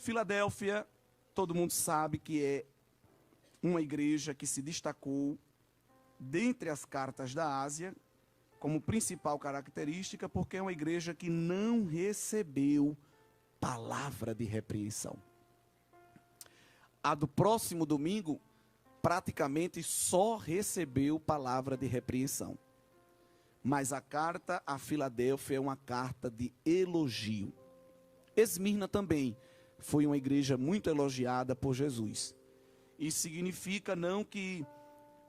Filadélfia, todo mundo sabe que é uma igreja que se destacou dentre as cartas da Ásia como principal característica, porque é uma igreja que não recebeu palavra de repreensão. A do próximo domingo praticamente só recebeu palavra de repreensão. Mas a carta a Filadélfia é uma carta de elogio. Esmirna também foi uma igreja muito elogiada por Jesus. Isso significa não que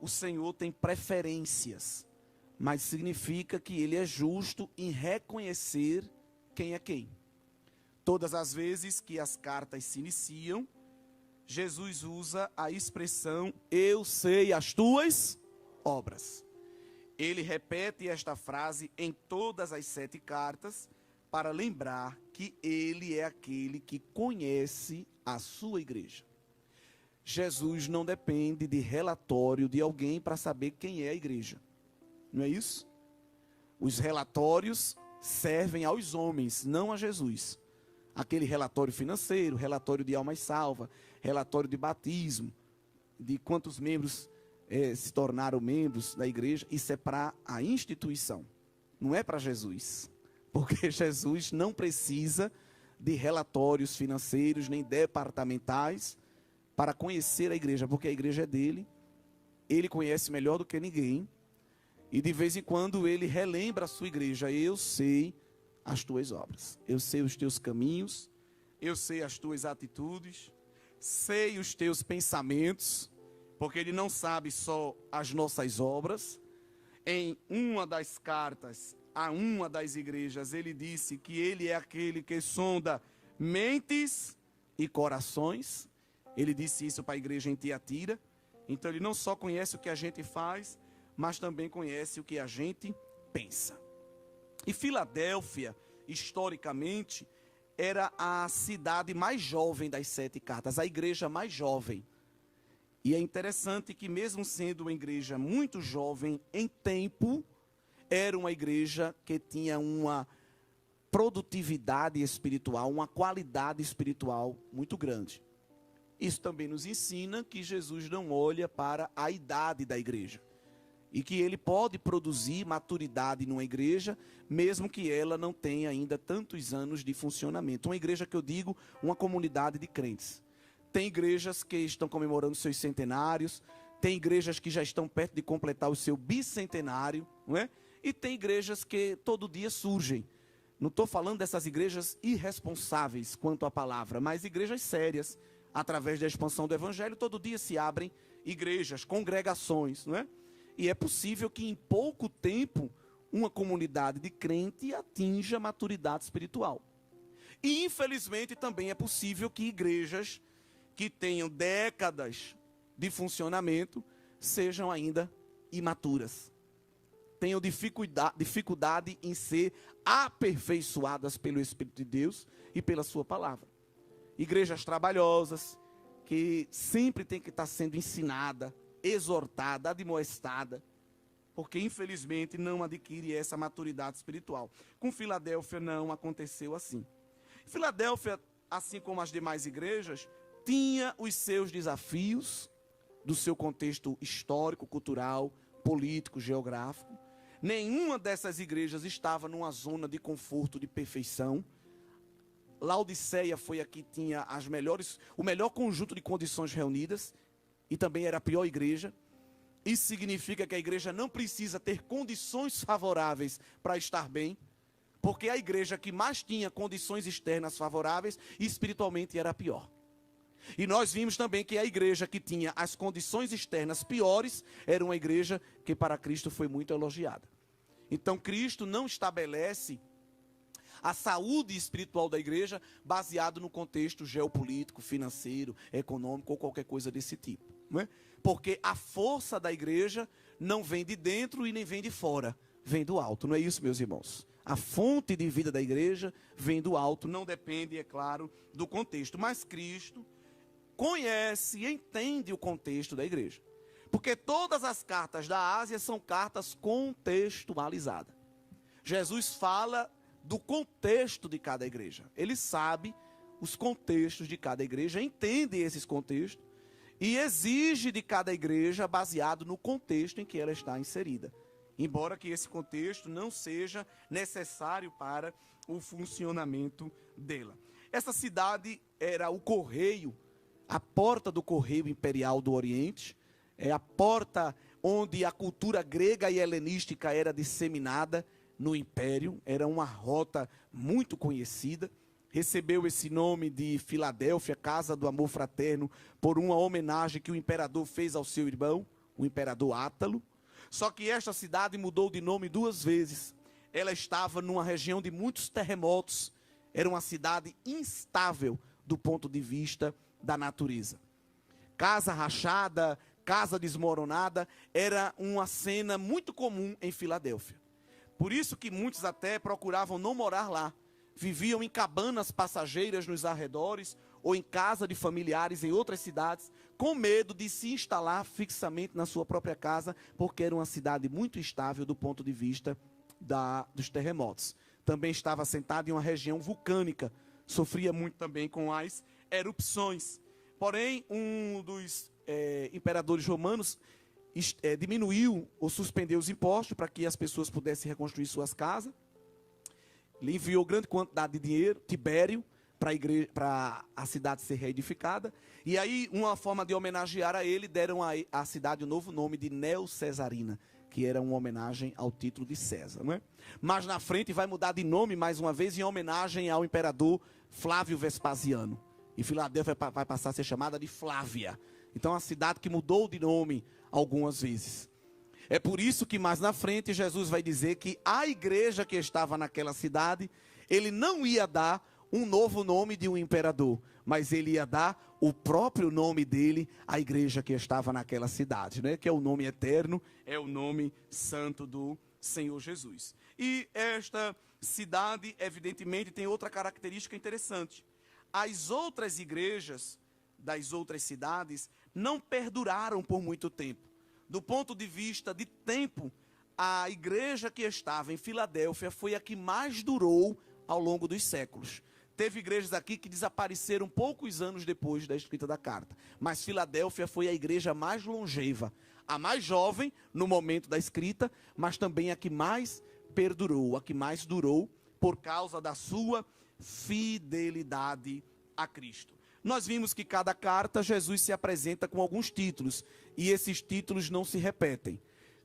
o Senhor tem preferências, mas significa que Ele é justo em reconhecer quem é quem. Todas as vezes que as cartas se iniciam, Jesus usa a expressão, eu sei as tuas obras. Ele repete esta frase em todas as 7 cartas, para lembrar que Ele é aquele que conhece a sua igreja. Jesus não depende de relatório de alguém para saber quem é a igreja. Não é isso? Os relatórios servem aos homens, não a Jesus. Aquele relatório financeiro, relatório de almas salvas, relatório de batismo, de quantos membros se tornaram membros da igreja, isso é para a instituição, não é para Jesus. Porque Jesus não precisa de relatórios financeiros, nem departamentais, para conhecer a igreja, porque a igreja é dele, ele conhece melhor do que ninguém, e de vez em quando ele relembra a sua igreja, eu sei as tuas obras, eu sei os teus caminhos, eu sei as tuas atitudes, sei os teus pensamentos, porque ele não sabe só as nossas obras. Em uma das cartas a uma das igrejas, ele disse que ele é aquele que sonda mentes e corações. Ele disse isso para a igreja em Tiatira. Então ele não só conhece o que a gente faz, mas também conhece o que a gente pensa. E Filadélfia, historicamente, era a cidade mais jovem das 7 cartas, a igreja mais jovem. E é interessante que mesmo sendo uma igreja muito jovem em tempo, era uma igreja que tinha uma produtividade espiritual, uma qualidade espiritual muito grande. Isso também nos ensina que Jesus não olha para a idade da igreja. E que ele pode produzir maturidade numa igreja, mesmo que ela não tenha ainda tantos anos de funcionamento. Uma igreja que eu digo, uma comunidade de crentes. Tem igrejas que estão comemorando seus centenários, tem igrejas que já estão perto de completar o seu bicentenário, não é? E tem igrejas que todo dia surgem. Não estou falando dessas igrejas irresponsáveis quanto à palavra, mas igrejas sérias. Através da expansão do evangelho, todo dia se abrem igrejas, congregações, não é? E é possível que em pouco tempo uma comunidade de crente atinja maturidade espiritual. E infelizmente também é possível que igrejas que tenham décadas de funcionamento sejam ainda imaturas. Tenham dificuldade em ser aperfeiçoadas pelo Espírito de Deus e pela sua palavra. Igrejas trabalhosas, que sempre tem que estar sendo ensinada, exortada, admoestada, porque infelizmente não adquire essa maturidade espiritual. Com Filadélfia não aconteceu assim. Filadélfia, assim como as demais igrejas, tinha os seus desafios do seu contexto histórico, cultural, político, geográfico. Nenhuma dessas igrejas estava numa zona de conforto, de perfeição. Laodiceia foi a que tinha o melhor conjunto de condições reunidas, e também era a pior igreja. Isso significa que a igreja não precisa ter condições favoráveis para estar bem, porque a igreja que mais tinha condições externas favoráveis, espiritualmente era a pior. E nós vimos também que a igreja que tinha as condições externas piores, era uma igreja que para Cristo foi muito elogiada. Então Cristo não estabelece a saúde espiritual da igreja baseado no contexto geopolítico, financeiro, econômico ou qualquer coisa desse tipo, não é? Porque a força da igreja não vem de dentro e nem vem de fora, vem do alto, não é isso, meus irmãos? A fonte de vida da igreja vem do alto, não depende, é claro, do contexto. Mas Cristo conhece e entende o contexto da igreja. Porque todas as cartas da Ásia são cartas contextualizadas. Jesus fala do contexto de cada igreja. Ele sabe os contextos de cada igreja, entende esses contextos e exige de cada igreja baseado no contexto em que ela está inserida. Embora que esse contexto não seja necessário para o funcionamento dela. Essa cidade era o correio, a porta do correio imperial do Oriente, é a porta onde a cultura grega e helenística era disseminada no Império, era uma rota muito conhecida. Recebeu esse nome de Filadélfia, Casa do Amor Fraterno, por uma homenagem que o imperador fez ao seu irmão, o imperador Átalo. Só que esta cidade mudou de nome 2 vezes. Ela estava numa região de muitos terremotos. Era uma cidade instável do ponto de vista da natureza. Casa rachada, casa desmoronada, era uma cena muito comum em Filadélfia. Por isso que muitos até procuravam não morar lá. Viviam em cabanas passageiras nos arredores ou em casa de familiares em outras cidades, com medo de se instalar fixamente na sua própria casa, porque era uma cidade muito instável do ponto de vista dos terremotos. Também estava assentado em uma região vulcânica, sofria muito também com as erupções. Porém, um dos imperadores romanos diminuiu ou suspendeu os impostos para que as pessoas pudessem reconstruir suas casas. Ele enviou grande quantidade de dinheiro, Tibério, para a cidade ser reedificada. E aí, uma forma de homenagear a ele, deram à cidade o novo nome de Neo-Cesarina, que era uma homenagem ao título de César. Não é? Mas na frente vai mudar de nome mais uma vez em homenagem ao imperador Flávio Vespasiano. E Filadélfia vai passar a ser chamada de Flávia. Então, é uma cidade que mudou de nome algumas vezes. É por isso que mais na frente Jesus vai dizer que a igreja que estava naquela cidade, ele não ia dar um novo nome de um imperador, mas ele ia dar o próprio nome dele à igreja que estava naquela cidade, né? Que é o nome eterno, é o nome santo do Senhor Jesus. E esta cidade, evidentemente, tem outra característica interessante. As outras igrejas das outras cidades não perduraram por muito tempo. Do ponto de vista de tempo, a igreja que estava em Filadélfia foi a que mais durou ao longo dos séculos. Teve igrejas aqui que desapareceram poucos anos depois da escrita da carta. Mas Filadélfia foi a igreja mais longeva, a mais jovem no momento da escrita, mas também a que mais perdurou, a que mais durou por causa da sua fidelidade a Cristo. Nós vimos que cada carta Jesus se apresenta com alguns títulos e esses títulos não se repetem.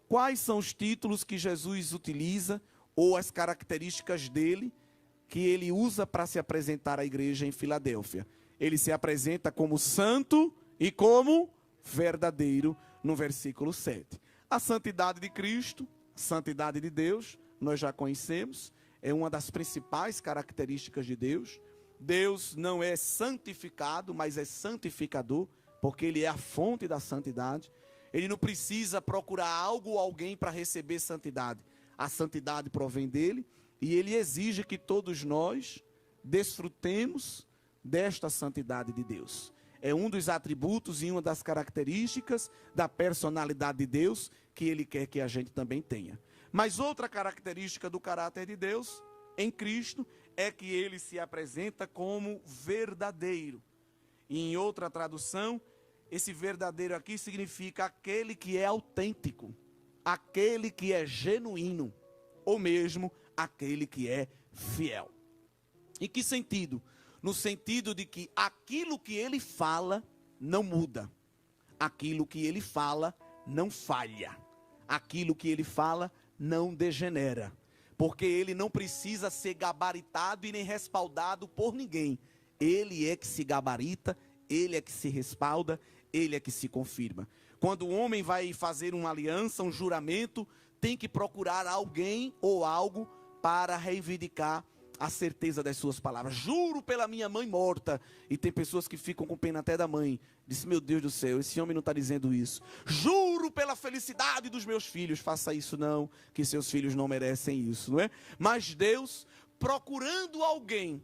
Quais são os títulos que Jesus utiliza ou as características dele que ele usa para se apresentar à igreja em Filadélfia? Ele se apresenta como santo e como verdadeiro no versículo 7. A santidade de Cristo, a santidade de Deus, nós já conhecemos, é uma das principais características de Deus. Deus não é santificado, mas é santificador, porque ele é a fonte da santidade. Ele não precisa procurar algo ou alguém para receber santidade. A santidade provém dele e ele exige que todos nós desfrutemos desta santidade de Deus. É um dos atributos e uma das características da personalidade de Deus que ele quer que a gente também tenha. Mas outra característica do caráter de Deus em Cristo é que ele se apresenta como verdadeiro. E em outra tradução, esse verdadeiro aqui significa aquele que é autêntico, aquele que é genuíno, ou mesmo aquele que é fiel. Em que sentido? No sentido de que aquilo que ele fala não muda, aquilo que ele fala não falha, aquilo que ele fala não degenera. Porque ele não precisa ser gabaritado e nem respaldado por ninguém. Ele é que se gabarita, ele é que se respalda, ele é que se confirma. Quando o homem vai fazer uma aliança, um juramento, tem que procurar alguém ou algo para reivindicar a certeza das suas palavras. Juro pela minha mãe morta. E tem pessoas que ficam com pena até da mãe. Diz, meu Deus do céu, esse homem não está dizendo isso. Juro pela felicidade dos meus filhos. Faça isso não, que seus filhos não merecem isso, não é? Mas Deus, procurando alguém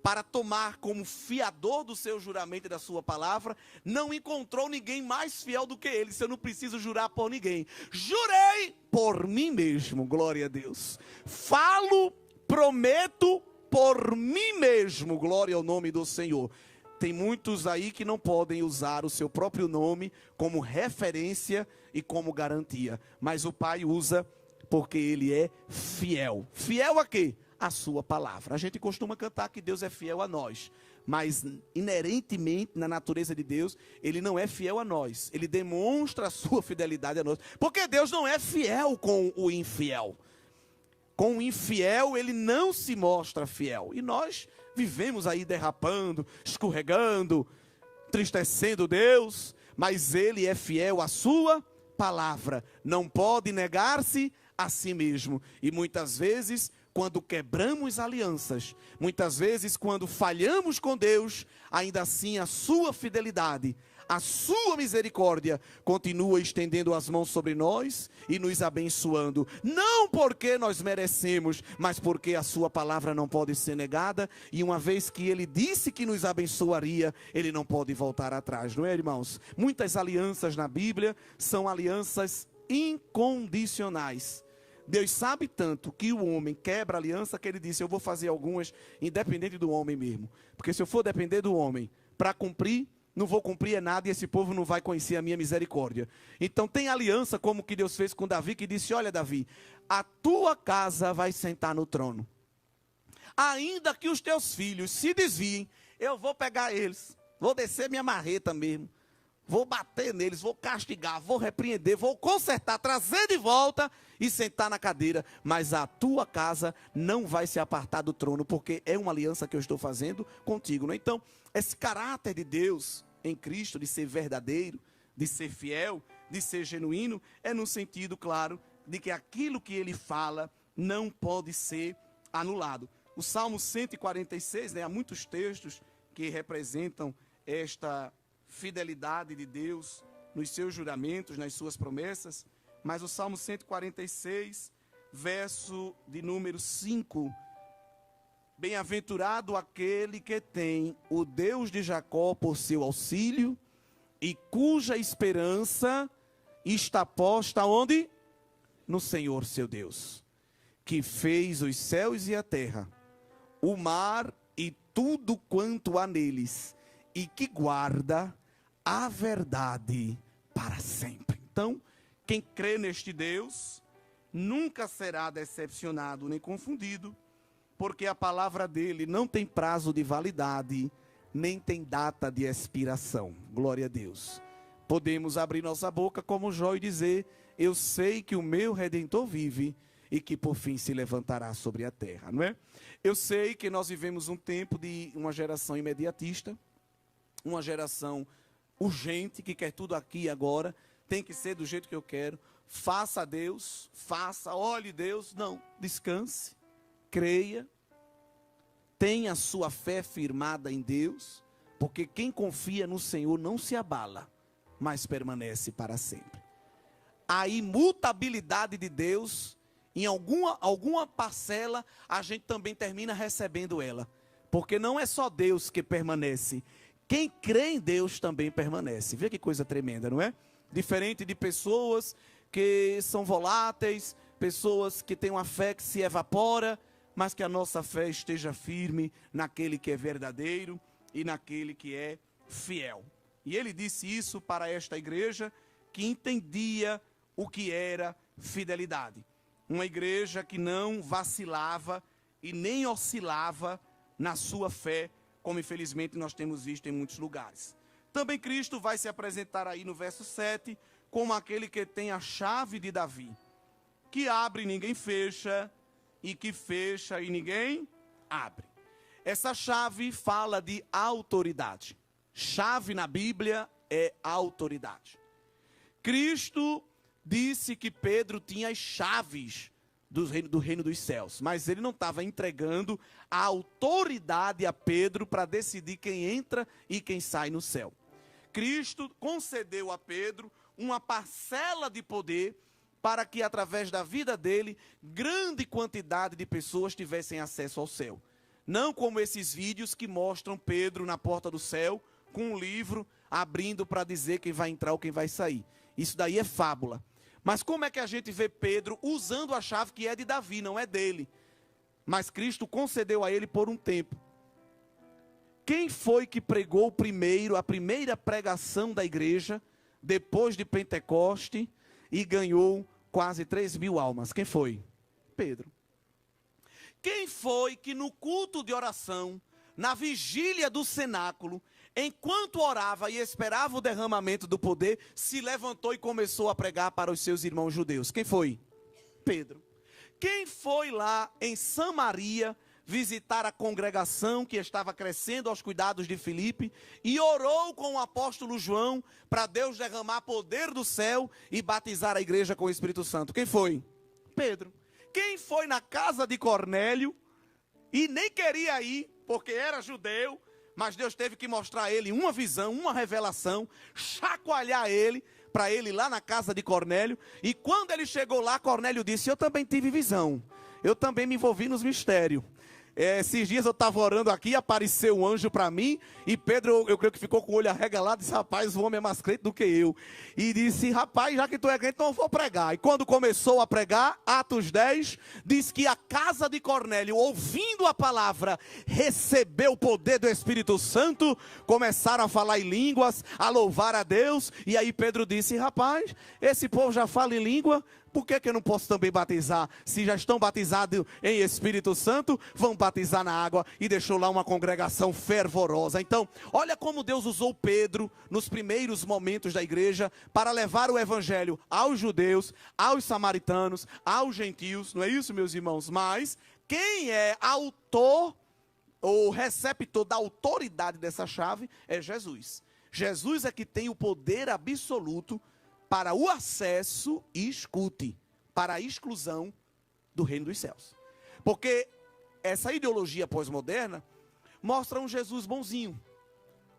para tomar como fiador do seu juramento e da sua palavra, não encontrou ninguém mais fiel do que ele. Se eu não preciso jurar por ninguém. Jurei por mim mesmo, glória a Deus. Falo, prometo por mim mesmo, glória ao nome do Senhor. Tem muitos aí que não podem usar o seu próprio nome como referência e como garantia. Mas o Pai usa porque Ele é fiel. Fiel a quê? A sua palavra. A gente costuma cantar que Deus é fiel a nós. Mas inerentemente na natureza de Deus, Ele não é fiel a nós. Ele demonstra a sua fidelidade a nós. Porque Deus não é fiel com o infiel. Com o infiel, Ele não se mostra fiel. E nós vivemos aí derrapando, escorregando, entristecendo Deus, mas Ele é fiel à sua palavra, não pode negar-se a si mesmo. E muitas vezes, quando quebramos alianças, muitas vezes quando falhamos com Deus, ainda assim a sua fidelidade, a sua misericórdia continua estendendo as mãos sobre nós e nos abençoando. Não porque nós merecemos, mas porque a sua palavra não pode ser negada. E uma vez que Ele disse que nos abençoaria, Ele não pode voltar atrás, não é, irmãos? Muitas alianças na Bíblia são alianças incondicionais. Deus sabe tanto que o homem quebra a aliança que Ele disse, eu vou fazer algumas independente do homem mesmo. Porque se eu for depender do homem para cumprir, não vou cumprir nada e esse povo não vai conhecer a minha misericórdia. Então tem aliança como que Deus fez com Davi, que disse, olha Davi, a tua casa vai sentar no trono. Ainda que os teus filhos se desviem, eu vou pegar eles, vou descer minha marreta mesmo, vou bater neles, vou castigar, vou repreender, vou consertar, trazer de volta e sentar na cadeira. Mas a tua casa não vai se apartar do trono, porque é uma aliança que eu estou fazendo contigo. Não é? Então, esse caráter de Deus em Cristo, de ser verdadeiro, de ser fiel, de ser genuíno, é no sentido, claro, de que aquilo que Ele fala não pode ser anulado. O Salmo 146, há muitos textos que representam esta fidelidade de Deus nos seus juramentos, nas suas promessas, mas o Salmo 146, verso de número 5, bem-aventurado aquele que tem o Deus de Jacó por seu auxílio e cuja esperança está posta onde? No Senhor seu Deus, que fez os céus e a terra, o mar e tudo quanto há neles, e que guarda a verdade para sempre. Então, quem crê neste Deus nunca será decepcionado nem confundido, porque a palavra dele não tem prazo de validade, nem tem data de expiração. Glória a Deus. Podemos abrir nossa boca como Jó e dizer, eu sei que o meu Redentor vive e que por fim se levantará sobre a terra, não é? Eu sei que nós vivemos um tempo de uma geração imediatista, uma geração urgente, que quer tudo aqui e agora, tem que ser do jeito que eu quero. Faça a Deus, olhe Deus, não, descanse. Creia, tenha a sua fé firmada em Deus, porque quem confia no Senhor não se abala, mas permanece para sempre. A imutabilidade de Deus, em alguma parcela, a gente também termina recebendo ela, porque não é só Deus que permanece, quem crê em Deus também permanece. Vê que coisa tremenda, não é? Diferente de pessoas que são voláteis, pessoas que têm uma fé que se evapora, mas que a nossa fé esteja firme naquele que é verdadeiro e naquele que é fiel. E ele disse isso para esta igreja que entendia o que era fidelidade. Uma igreja que não vacilava e nem oscilava na sua fé, como infelizmente nós temos visto em muitos lugares. Também Cristo vai se apresentar aí no verso 7 como aquele que tem a chave de Davi, que abre e ninguém fecha, e que fecha e ninguém abre. Essa chave fala de autoridade. Chave na Bíblia é autoridade. Cristo disse que Pedro tinha as chaves do reino dos céus, mas ele não estava entregando a autoridade a Pedro para decidir quem entra e quem sai no céu. Cristo concedeu a Pedro uma parcela de poder para que através da vida dele, grande quantidade de pessoas tivessem acesso ao céu. Não como esses vídeos que mostram Pedro na porta do céu, com um livro, abrindo para dizer quem vai entrar ou quem vai sair. Isso daí é fábula. Mas como é que a gente vê Pedro usando a chave que é de Davi, não é dele? mas Cristo concedeu a ele por um tempo. Quem foi que pregou primeiro, a primeira pregação da igreja, depois de Pentecoste, e ganhou quase 3.000 almas? Quem foi? Pedro. Quem foi que no culto de oração, na vigília do cenáculo, enquanto orava e esperava o derramamento do poder, se levantou e começou a pregar para os seus irmãos judeus? Quem foi? Pedro. Quem foi lá em Samaria visitar a congregação que estava crescendo aos cuidados de Filipe e orou com o apóstolo João para Deus derramar poder do céu e batizar a igreja com o Espírito Santo? Quem foi? Pedro. Quem foi na casa de Cornélio e nem queria ir, porque era judeu, mas Deus teve que mostrar a ele uma visão, uma revelação, chacoalhar ele, para ele ir lá na casa de Cornélio. E quando ele chegou lá, Cornélio disse: eu também tive visão, eu também me envolvi nos mistérios. Esses dias eu estava orando aqui, apareceu um anjo para mim, e Pedro, eu creio que ficou com o olho arregalado, disse: rapaz, o homem é mais crente do que eu. E disse: rapaz, já que tu é crente, então eu vou pregar. E quando começou a pregar, Atos 10, diz que a casa de Cornélio, ouvindo a palavra, recebeu o poder do Espírito Santo, começaram a falar em línguas, a louvar a Deus. E aí Pedro disse: rapaz, esse povo já fala em língua, por que eu não posso também batizar? Se já estão batizados em Espírito Santo, vão batizar na água. E deixou lá uma congregação fervorosa. Então, olha como Deus usou Pedro nos primeiros momentos da igreja para levar o evangelho aos judeus, aos samaritanos, aos gentios. Não é isso, meus irmãos? Mas quem é autor ou receptor da autoridade dessa chave é Jesus. Jesus é que tem o poder absoluto para o acesso, e escute, para a exclusão do reino dos céus. Porque essa ideologia pós-moderna mostra um Jesus bonzinho.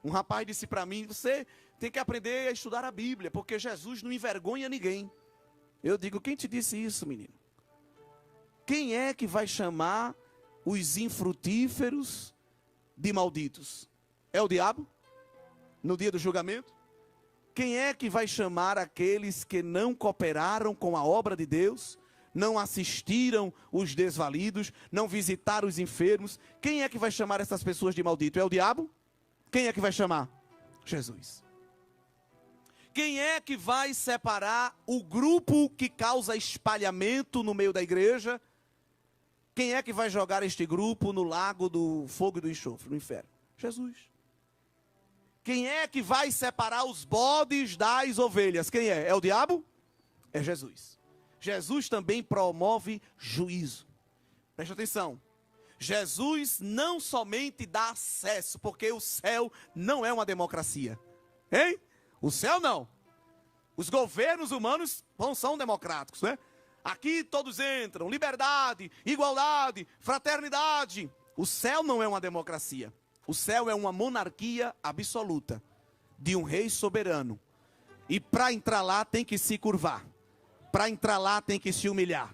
Um rapaz disse para mim: você tem que aprender a estudar a Bíblia, porque Jesus não envergonha ninguém. Eu digo: quem te disse isso, menino? Quem é que vai chamar os infrutíferos de malditos? É o diabo? No dia do julgamento? Quem é que vai chamar aqueles que não cooperaram com a obra de Deus, não assistiram os desvalidos, não visitaram os enfermos? Quem é que vai chamar essas pessoas de maldito? É o diabo? Quem é que vai chamar? Jesus. Quem é que vai separar o grupo que causa espalhamento no meio da igreja? Quem é que vai jogar este grupo no lago do fogo e do enxofre, no inferno? Jesus. Quem é que vai separar os bodes das ovelhas? Quem é? É o diabo? É Jesus. Jesus também promove juízo. Preste atenção. Jesus não somente dá acesso, porque o céu não é uma democracia. Hein? O céu não. Os governos humanos não são democráticos, né? Aqui todos entram, liberdade, igualdade, fraternidade. O céu não é uma democracia. O céu é uma monarquia absoluta, de um rei soberano. E para entrar lá tem que se curvar. Para entrar lá tem que se humilhar.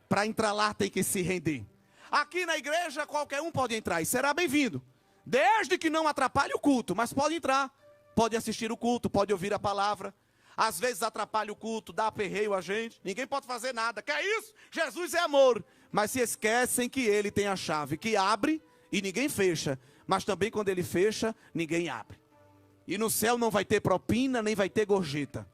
Para entrar lá tem que se render. Aqui na igreja qualquer um pode entrar e será bem-vindo. Desde que não atrapalhe o culto, mas pode entrar. Pode assistir o culto, pode ouvir a palavra. Às vezes atrapalha o culto, dá aperreio a gente. Ninguém pode fazer nada. Que é isso? Jesus é amor. Mas se esquecem que ele tem a chave que abre e ninguém fecha. Mas também quando ele fecha, ninguém abre. E no céu não vai ter propina, nem vai ter gorjeta.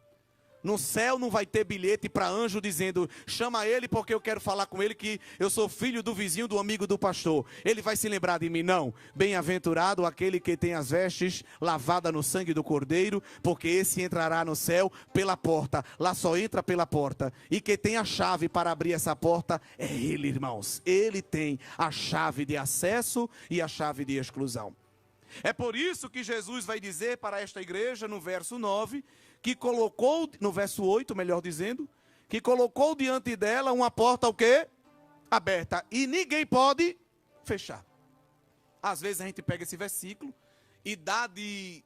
No céu não vai ter bilhete para anjo dizendo: chama ele porque eu quero falar com ele, que eu sou filho do vizinho, do amigo do pastor. Ele vai se lembrar de mim. Não. Bem-aventurado aquele que tem as vestes lavadas no sangue do Cordeiro, porque esse entrará no céu pela porta. Lá só entra pela porta. E quem tem a chave para abrir essa porta é ele, irmãos. Ele tem a chave de acesso e a chave de exclusão. É por isso que Jesus vai dizer para esta igreja no verso 9, que colocou, no verso 8, melhor dizendo, que colocou diante dela uma porta o quê? Aberta. E ninguém pode fechar. Às vezes a gente pega esse versículo e dá de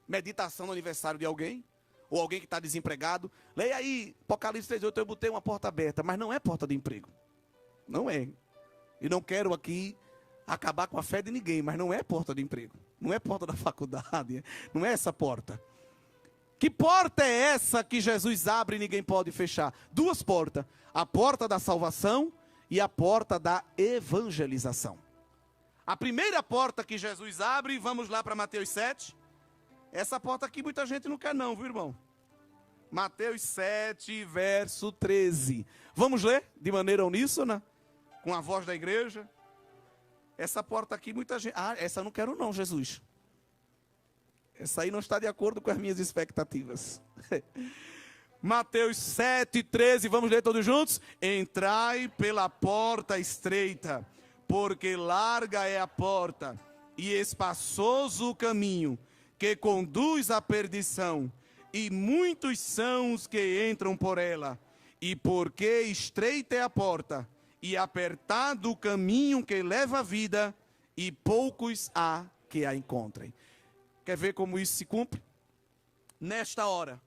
meditação no aniversário de alguém, ou alguém que está desempregado. Leia aí, Apocalipse 3:8, eu botei uma porta aberta, mas não é porta de emprego. Não é. E não quero aqui acabar com a fé de ninguém, mas não é porta de emprego. Não é porta da faculdade, não é essa porta. Que porta é essa que Jesus abre e ninguém pode fechar? Duas portas. A porta da salvação e a porta da evangelização. A primeira porta que Jesus abre, vamos lá para Mateus 7. Essa porta aqui muita gente não quer não, viu, irmão? Mateus 7, verso 13. Vamos ler de maneira uníssona, com a voz da igreja. Essa porta aqui muita gente... Ah, essa eu não quero não, Jesus. Essa aí não está de acordo com as minhas expectativas. Mateus 7, 13, vamos ler todos juntos? Entrai pela porta estreita, porque larga é a porta, e espaçoso o caminho, que conduz à perdição, e muitos são os que entram por ela. E porque estreita é a porta, e apertado o caminho que leva à vida, e poucos há que a encontrem. Quer ver como isso se cumpre? Nesta hora,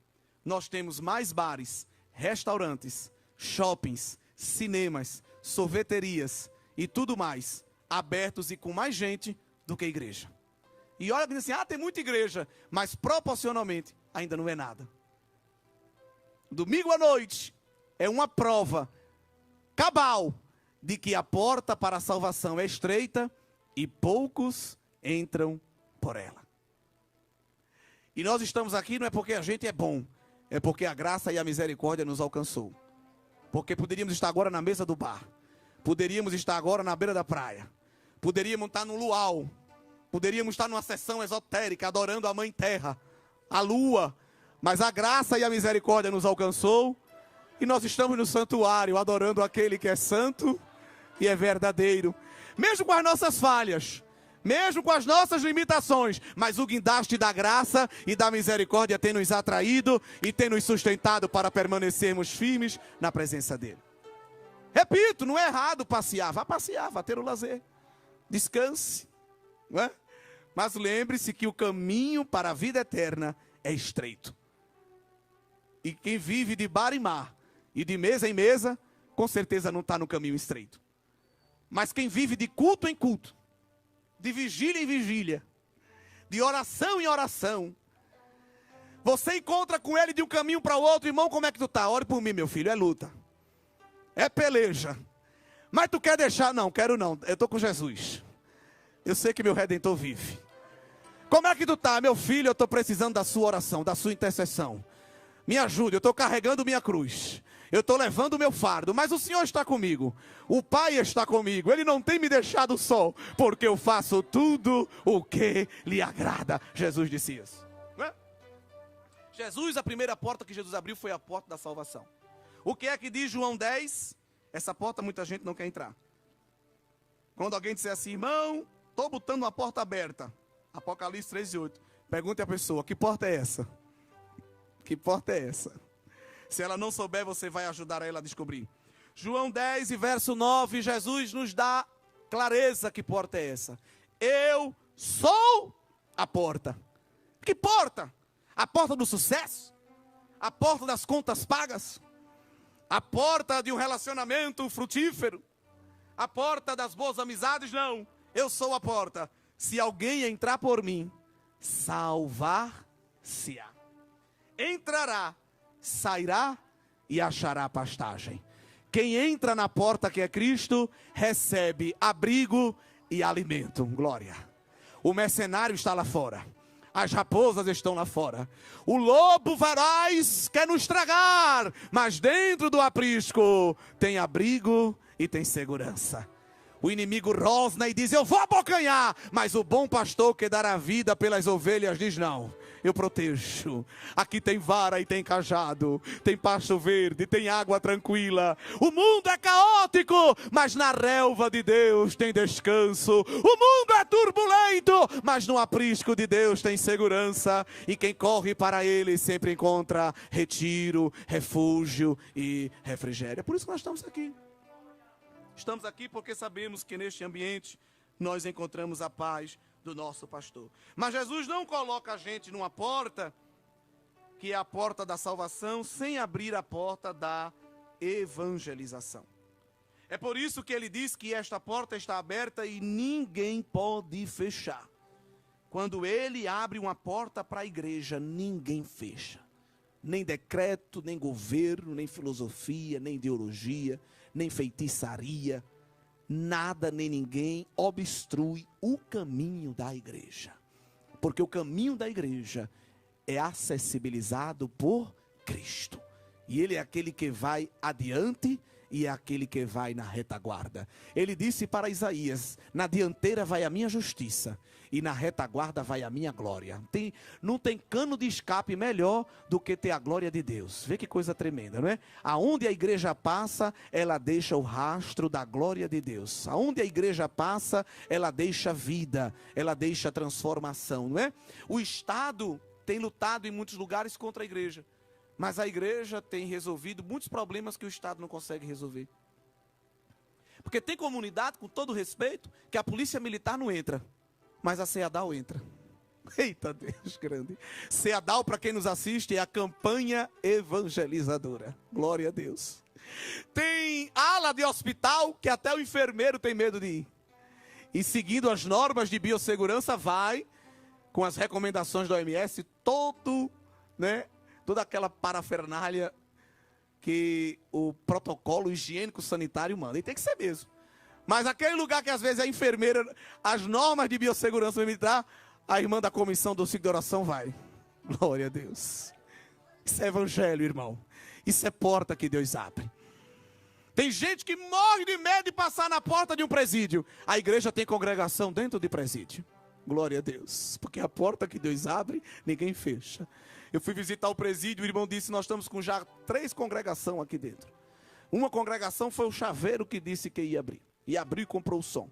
nós temos mais bares, restaurantes, shoppings, cinemas, sorveterias e tudo mais abertos e com mais gente do que igreja. E olha que diz assim, tem muita igreja, mas proporcionalmente ainda não é nada. Domingo à noite é uma prova cabal de que a porta para a salvação é estreita e poucos entram por ela. E nós estamos aqui não é porque a gente é bom, é porque a graça e a misericórdia nos alcançou. Porque poderíamos estar agora na mesa do bar, poderíamos estar agora na beira da praia, poderíamos estar no luau, poderíamos estar numa sessão esotérica, adorando a Mãe Terra, a lua, mas a graça e a misericórdia nos alcançou, e nós estamos no santuário, adorando aquele que é santo e é verdadeiro, mesmo com as nossas falhas, mesmo com as nossas limitações, mas o guindaste da graça e da misericórdia tem nos atraído e tem nos sustentado para permanecermos firmes na presença dele. Repito, não é errado passear, vá passear, vá ter o lazer, descanse, não é? Mas lembre-se que o caminho para a vida eterna é estreito. E quem vive de bar em mar e de mesa em mesa, com certeza não está no caminho estreito. Mas quem vive de culto em culto, de vigília em vigília, de oração em oração, você encontra com ele de um caminho para o outro, irmão, como é que tu está? Ore por mim, meu filho, é luta, é peleja. Mas tu quer deixar? Não, quero não, eu estou com Jesus. Eu sei que meu Redentor vive. Como é que tu está? Meu filho, eu estou precisando da sua oração, da sua intercessão. Me ajude, eu estou carregando minha cruz. Eu estou levando o meu fardo, mas o Senhor está comigo. O Pai está comigo. Ele não tem me deixado só, porque eu faço tudo o que lhe agrada. Jesus disse isso. Não é? Jesus, a primeira porta que Jesus abriu foi a porta da salvação. O que é que diz João 10? Essa porta muita gente não quer entrar. Quando alguém disser assim, irmão, estou botando uma porta aberta. Apocalipse 13:8. Pergunte à pessoa, que porta é essa? Que porta é essa? Se ela não souber, você vai ajudar ela a descobrir. João 10 e verso 9, Jesus nos dá clareza que porta é essa. Eu sou a porta. Que porta? A porta do sucesso? A porta das contas pagas? A porta de um relacionamento frutífero? A porta das boas amizades? Não. Eu sou a porta. Se alguém entrar por mim, salvar-se-á. Entrará, sairá e achará pastagem. Quem entra na porta que é Cristo, recebe abrigo e alimento. Glória. O mercenário está lá fora. As raposas estão lá fora. O lobo voraz quer nos tragar, mas dentro do aprisco tem abrigo e tem segurança. O inimigo rosna e diz, eu vou abocanhar. Mas o bom pastor que dará vida pelas ovelhas diz, não, eu protejo. Aqui tem vara e tem cajado, tem pasto verde, tem água tranquila. O mundo é caótico, mas na relva de Deus tem descanso. O mundo é turbulento, mas no aprisco de Deus tem segurança. E quem corre para ele sempre encontra retiro, refúgio e refrigério. É por isso que nós estamos aqui. Estamos aqui porque sabemos que neste ambiente nós encontramos a paz do nosso pastor. Mas Jesus não coloca a gente numa porta, que é a porta da salvação, sem abrir a porta da evangelização. É por isso que ele diz que esta porta está aberta e ninguém pode fechar. Quando ele abre uma porta para a igreja, ninguém fecha. Nem decreto, nem governo, nem filosofia, nem ideologia, nem feitiçaria, nada nem ninguém obstrui o caminho da igreja. Porque o caminho da igreja é acessibilizado por Cristo. E Ele é aquele que vai adiante e é aquele que vai na retaguarda. Ele disse para Isaías: na dianteira vai a minha justiça e na retaguarda vai a minha glória. Não tem cano de escape melhor do que ter a glória de Deus. Vê que coisa tremenda, não é? Aonde a igreja passa, ela deixa o rastro da glória de Deus. Aonde a igreja passa, ela deixa vida, ela deixa transformação, não é? O Estado tem lutado em muitos lugares contra a igreja, mas a igreja tem resolvido muitos problemas que o Estado não consegue resolver. Porque tem comunidade, com todo respeito, que a polícia militar não entra, mas a CEADAL entra. Eita Deus grande. CEADAL, para quem nos assiste, é a campanha evangelizadora. Glória a Deus. Tem ala de hospital que até o enfermeiro tem medo de ir. E seguindo as normas de biossegurança, vai, com as recomendações da OMS, toda aquela parafernália que o protocolo higiênico sanitário manda. E tem que ser mesmo. Mas aquele lugar que às vezes a enfermeira, as normas de biossegurança militar, a irmã da comissão do ciclo de oração vai. Glória a Deus. Isso é evangelho, irmão. Isso é porta que Deus abre. Tem gente que morre de medo de passar na porta de um presídio. A igreja tem congregação dentro de presídio. Glória a Deus. Porque a porta que Deus abre, ninguém fecha. Eu fui visitar o presídio, o irmão disse: nós estamos com já 3 congregações aqui dentro. Uma congregação foi o chaveiro que disse que ia abrir. E abriu e comprou o som.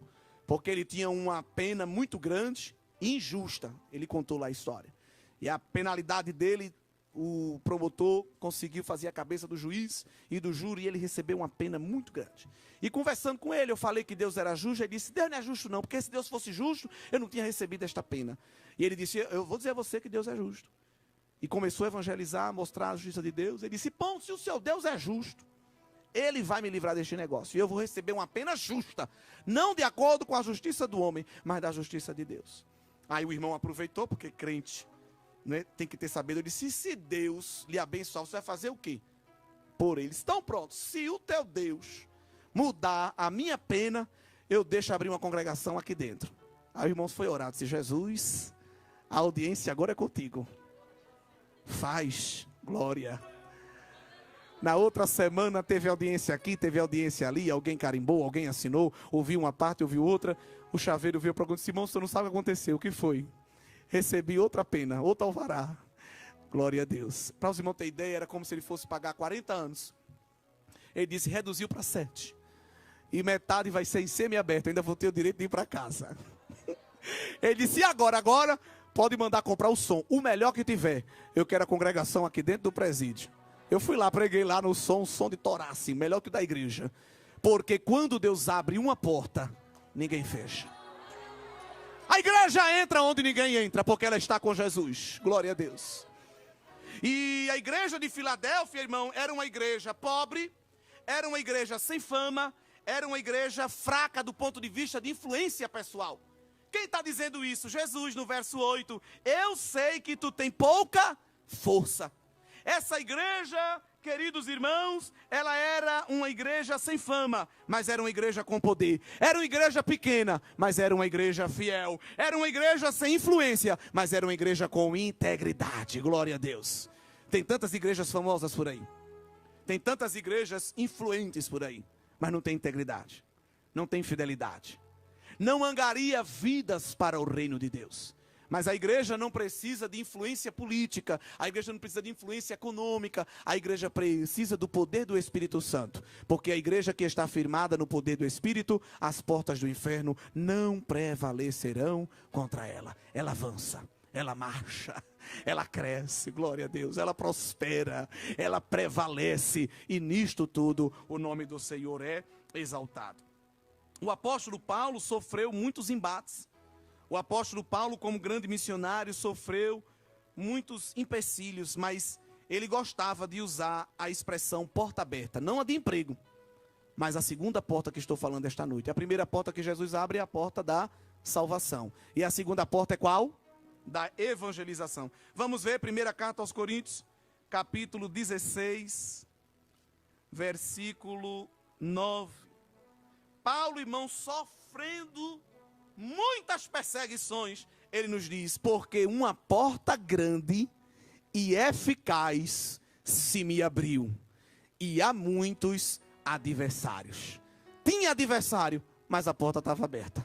Porque ele tinha uma pena muito grande e injusta. Ele contou lá a história. E a penalidade dele, o promotor conseguiu fazer a cabeça do juiz e do júri, e ele recebeu uma pena muito grande. E conversando com ele, eu falei que Deus era justo. Ele disse: Deus não é justo não, porque se Deus fosse justo, eu não tinha recebido esta pena. E ele disse: eu vou dizer a você que Deus é justo. E começou a evangelizar, a mostrar a justiça de Deus. Ele disse: bom, se o seu Deus é justo, Ele vai me livrar deste negócio. E eu vou receber uma pena justa. Não de acordo com a justiça do homem, mas da justiça de Deus. Aí o irmão aproveitou, porque crente, né, tem que ter sabedoria. Ele disse: se Deus lhe abençoar, você vai fazer o quê? Por eles. Então pronto, se o teu Deus mudar a minha pena, eu deixo abrir uma congregação aqui dentro. Aí o irmão foi orar, disse: Jesus, a audiência agora é contigo. Faz, glória. Na outra semana teve audiência aqui, teve audiência ali, alguém carimbou, alguém assinou, ouviu uma parte, ouviu outra. O chaveiro veio para o disse: irmão, você não sabe o que aconteceu, o que foi? Recebi outra pena, outro alvará. Glória a Deus. Para os irmãos terem ideia, era como se ele fosse pagar 40 anos. Ele disse: reduziu para 7. E metade vai ser em semi-aberto, ainda vou ter o direito de ir para casa. Ele disse: e agora? Agora pode mandar comprar o som, o melhor que tiver. Eu quero a congregação aqui dentro do presídio. Eu fui lá, preguei lá no som, som de Torá, assim, melhor que o da igreja. Porque quando Deus abre uma porta, ninguém fecha. A igreja entra onde ninguém entra, porque ela está com Jesus. Glória a Deus. E a igreja de Filadélfia, irmão, era uma igreja pobre, era uma igreja sem fama, era uma igreja fraca do ponto de vista de influência pessoal. Quem está dizendo isso? Jesus, no verso 8. Eu sei que tu tem pouca força. Essa igreja, queridos irmãos, ela era uma igreja sem fama, mas era uma igreja com poder. Era uma igreja pequena, mas era uma igreja fiel. Era uma igreja sem influência, mas era uma igreja com integridade. Glória a Deus. Tem tantas igrejas famosas por aí. Tem tantas igrejas influentes por aí, mas não tem integridade. Não tem fidelidade. Não angaria vidas para o reino de Deus. Mas a igreja não precisa de influência política, a igreja não precisa de influência econômica, a igreja precisa do poder do Espírito Santo. Porque a igreja que está firmada no poder do Espírito, as portas do inferno não prevalecerão contra ela. Ela avança, ela marcha, ela cresce, glória a Deus, ela prospera, ela prevalece. E nisto tudo o nome do Senhor é exaltado. O apóstolo Paulo sofreu muitos embates. O apóstolo Paulo, como grande missionário, sofreu muitos empecilhos, mas ele gostava de usar a expressão porta aberta, não a de emprego, mas a segunda porta que estou falando esta noite. A primeira porta que Jesus abre é a porta da salvação. E a segunda porta é qual? Da evangelização. Vamos ver, primeira carta aos Coríntios, capítulo 16, versículo 9. Paulo, irmão, sofrendo muitas perseguições, ele nos diz: porque uma porta grande e eficaz se me abriu, e há muitos adversários. Tinha adversário, mas a porta estava aberta.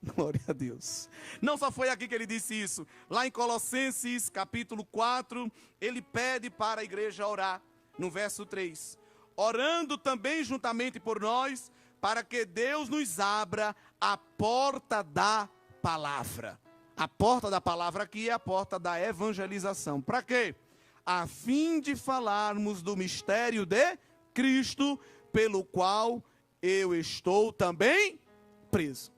Glória a Deus. Não só foi aqui que ele disse isso. Lá em Colossenses capítulo 4, ele pede para a igreja orar, no verso 3. Orando também juntamente por nós, para que Deus nos abra a porta da palavra. A porta da palavra aqui é a porta da evangelização. Para quê? A fim de falarmos do mistério de Cristo, pelo qual eu estou também preso.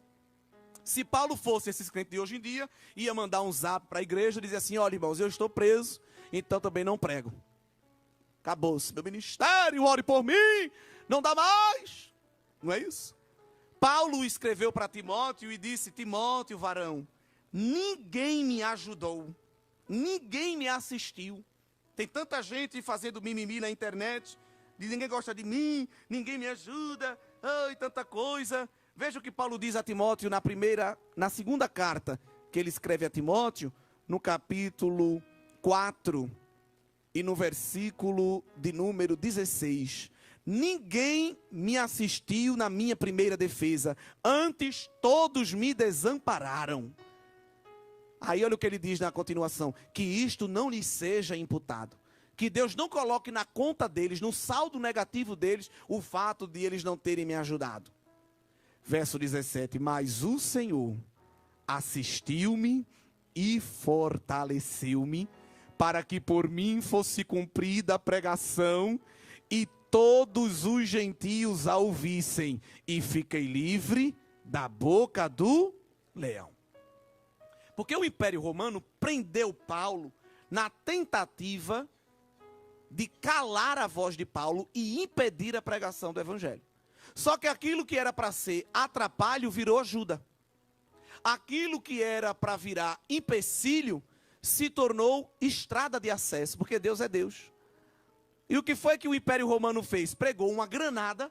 Se Paulo fosse esses crentes de hoje em dia, ia mandar um zap para a igreja e dizer assim: olha, irmãos, eu estou preso, então também não prego. Acabou-se meu ministério, ore por mim, não dá mais. Não é isso? Paulo escreveu para Timóteo e disse: Timóteo, varão, ninguém me ajudou, ninguém me assistiu. Tem tanta gente fazendo mimimi na internet, diz: ninguém gosta de mim, ninguém me ajuda, ai, tanta coisa. Veja o que Paulo diz a Timóteo na segunda carta que ele escreve a Timóteo, no capítulo 4 e no versículo de número 16. Ninguém me assistiu na minha primeira defesa, antes todos me desampararam. Aí olha o que ele diz na continuação: que isto não lhes seja imputado, que Deus não coloque na conta deles, no saldo negativo deles, o fato de eles não terem me ajudado. Verso 17: mas o Senhor assistiu-me e fortaleceu-me, para que por mim fosse cumprida a pregação, e todos os gentios a ouvissem, e fiquei livre da boca do leão. Porque o Império Romano prendeu Paulo na tentativa de calar a voz de Paulo e impedir a pregação do Evangelho. Só que aquilo que era para ser atrapalho virou ajuda. Aquilo que era para virar empecilho se tornou estrada de acesso, porque Deus é Deus. E o que foi que o Império Romano fez? Pregou uma granada,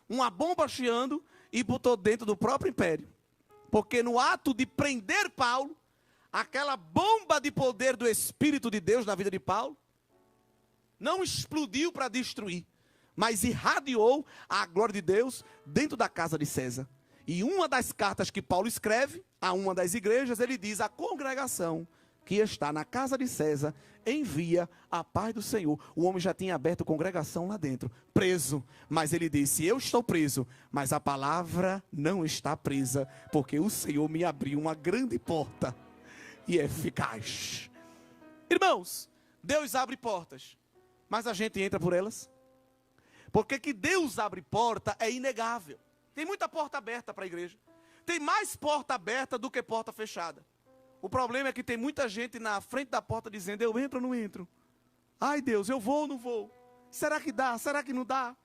uma bomba chiando e botou dentro do próprio império. Porque no ato de prender Paulo, aquela bomba de poder do Espírito de Deus na vida de Paulo não explodiu para destruir, mas irradiou a glória de Deus dentro da casa de César. E uma das cartas que Paulo escreve a uma das igrejas, ele diz: a congregação que está na casa de César envia a paz do Senhor. O homem já tinha aberto congregação lá dentro, preso, mas ele disse: eu estou preso, mas a palavra não está presa, porque o Senhor me abriu uma grande porta e eficaz. Irmãos, Deus abre portas, mas a gente entra por elas. Porque que Deus abre porta é inegável. Tem muita porta aberta para a igreja. Tem mais porta aberta do que porta fechada. O problema é que tem muita gente na frente da porta dizendo: eu entro ou não entro? Ai Deus, eu vou ou não vou? Será que dá? Será que não dá?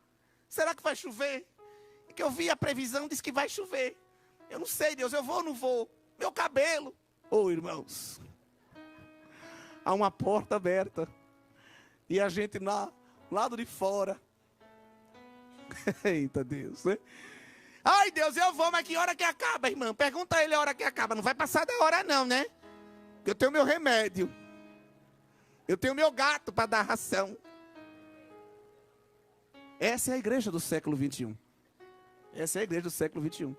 Será que vai chover? É que eu vi a previsão, diz que vai chover. Eu não sei, Deus, eu vou ou não vou? Meu cabelo. Oh, irmãos, há uma porta aberta e a gente lá, lado de fora. Eita Deus, né? Ai Deus, eu vou, mas que hora que acaba, irmão? Pergunta a ele a hora que acaba. Não vai passar da hora não, né? Porque eu tenho meu remédio, eu tenho meu gato para dar ração. Essa é a igreja do século 21. Essa é a igreja do século 21.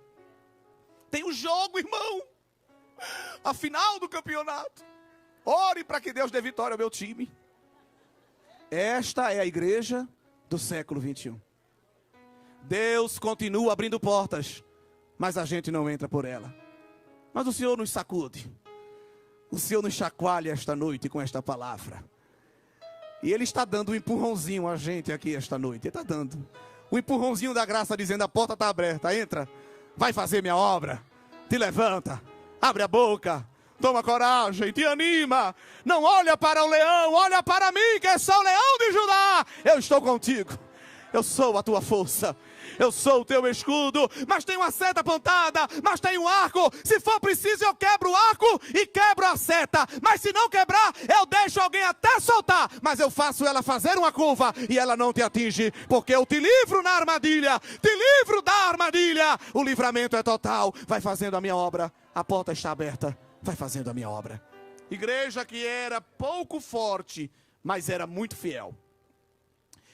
Tem um jogo, irmão, a final do campeonato. Ore para que Deus dê vitória ao meu time. Esta é a igreja do século 21. Deus continua abrindo portas, mas a gente não entra por ela. Mas o Senhor nos sacude, o Senhor nos chacoalha esta noite com esta palavra. E Ele está dando um empurrãozinho a gente aqui esta noite. Ele está dando um empurrãozinho da graça, dizendo: a porta está aberta, entra, vai fazer minha obra. Te levanta, abre a boca, toma coragem, te anima. Não olha para o leão, olha para mim, que sou o leão de Judá. Eu estou contigo, eu sou a tua força. eu sou o teu escudo, mas tem uma seta apontada, mas tem um arco, se for preciso eu quebro o arco e quebro a seta, mas se não quebrar, eu deixo alguém até soltar, mas eu faço ela fazer uma curva e ela não te atinge, porque eu te livro na armadilha, te livro da armadilha, o livramento é total, vai fazendo a minha obra, a porta está aberta, vai fazendo a minha obra. Igreja que era pouco forte, mas era muito fiel.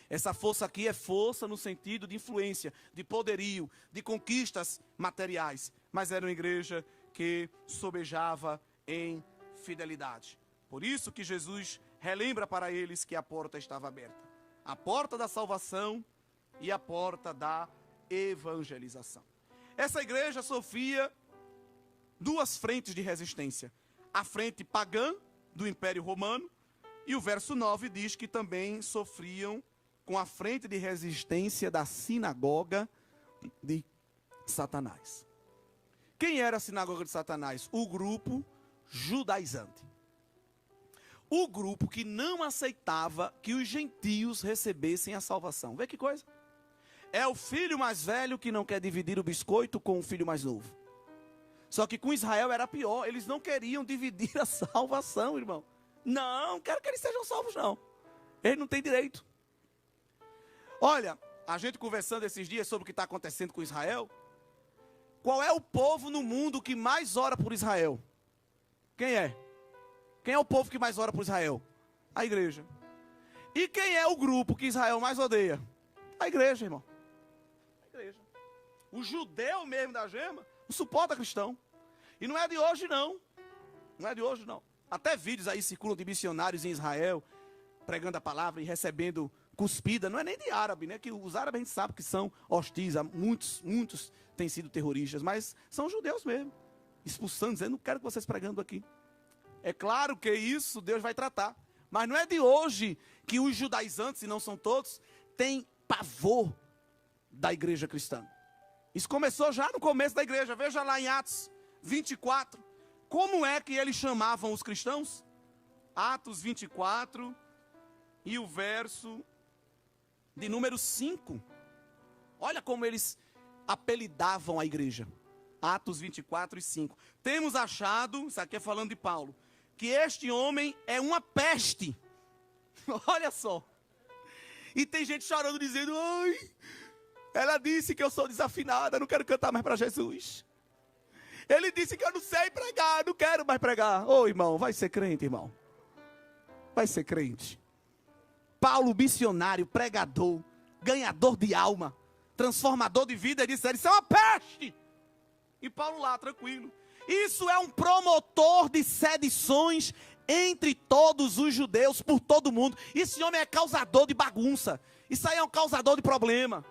Essa força aqui é força no sentido de influência, de poderio, de conquistas materiais, mas era uma igreja que sobejava em fidelidade. Por isso que Jesus relembra para eles que a porta estava aberta. A porta da salvação e a porta da evangelização. Essa igreja sofria duas frentes de resistência. A frente pagã do Império Romano e o verso 9 diz que também sofriam com a frente de resistência da sinagoga de Satanás. Quem era a sinagoga de Satanás? O grupo judaizante. O grupo que não aceitava que os gentios recebessem a salvação. Vê que coisa? É o filho mais velho que não quer dividir o biscoito com o filho mais novo. Só que com Israel era pior. Eles não queriam dividir a salvação, irmão. Não quero que eles sejam salvos, não. Eles não têm direito. Olha, a gente conversando esses dias sobre o que está acontecendo com Israel. Qual é o povo no mundo que mais ora por Israel? Quem é? Quem é o povo que mais ora por Israel? A igreja. E quem é o grupo que Israel mais odeia? A igreja, irmão. A igreja. O judeu mesmo da gema não suporta cristão. E não é de hoje, não. Não é de hoje, não. Até vídeos aí circulam de missionários em Israel, pregando a palavra e recebendo cuspida. Não é nem de árabe, né? Que os árabes a gente sabe que são hostis. Muitos têm sido terroristas, mas são judeus mesmo. Expulsando, dizendo, não quero que vocês pregando aqui. É claro que isso Deus vai tratar. Mas não é de hoje que os judaizantes, e não são todos, têm pavor da igreja cristã. Isso começou já no começo da igreja. Veja lá em Atos 24. Como é que eles chamavam os cristãos? Atos 24 e o verso de número 5. Olha como eles apelidavam a igreja. Atos 24 e 5. Temos achado, isso aqui é falando de Paulo, que este homem é uma peste. Olha só. E tem gente chorando dizendo, ai, ela disse que eu sou desafinada, não quero cantar mais para Jesus. Ele disse que eu não sei pregar, não quero mais pregar. Ô irmão, vai ser crente, irmão. Vai ser crente. Paulo, missionário, pregador, ganhador de alma, transformador de vida, ele disse, isso é uma peste. E Paulo lá, tranquilo. Isso é um promotor de sedições entre todos os judeus, por todo mundo. Esse homem é causador de bagunça. Isso aí é um causador de problema.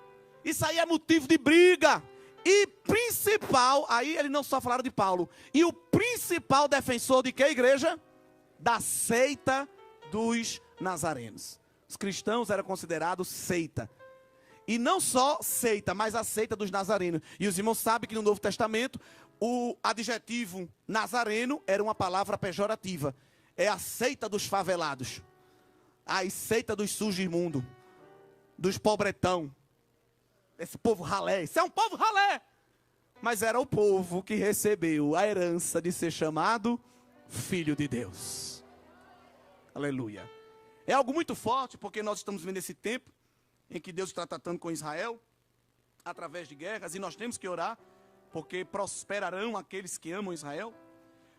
Isso aí é motivo de briga. E principal, aí ele não só falaram de Paulo. E o principal defensor de que igreja? Da seita dos nazarenos. Os cristãos eram considerados seita. E não só seita, mas a seita dos nazarenos. E os irmãos sabem que no Novo Testamento, o adjetivo nazareno era uma palavra pejorativa. É a seita dos favelados. A seita dos sujos imundos. Dos pobretão. Esse povo ralé. Isso é um povo ralé. Mas era o povo que recebeu a herança de ser chamado filho de Deus. Aleluia. É algo muito forte, porque nós estamos vendo esse tempo em que Deus está tratando com Israel, através de guerras, e nós temos que orar, porque prosperarão aqueles que amam Israel.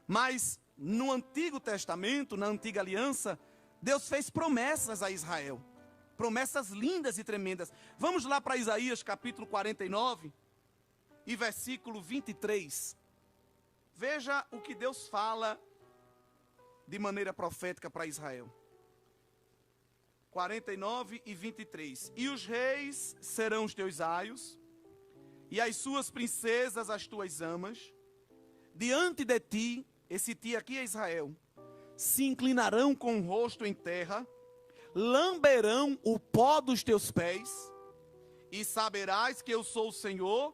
Mas no Antigo Testamento, na Antiga Aliança, Deus fez promessas a Israel. Promessas lindas e tremendas. Vamos lá para Isaías capítulo 49 e versículo 23. Veja o que Deus fala de maneira profética para Israel. 49 e 23. E os reis serão os teus aios, e as suas princesas as tuas amas. Diante de ti, esse ti aqui é Israel, se inclinarão com o rosto em terra, lamberão o pó dos teus pés, e saberás que eu sou o Senhor,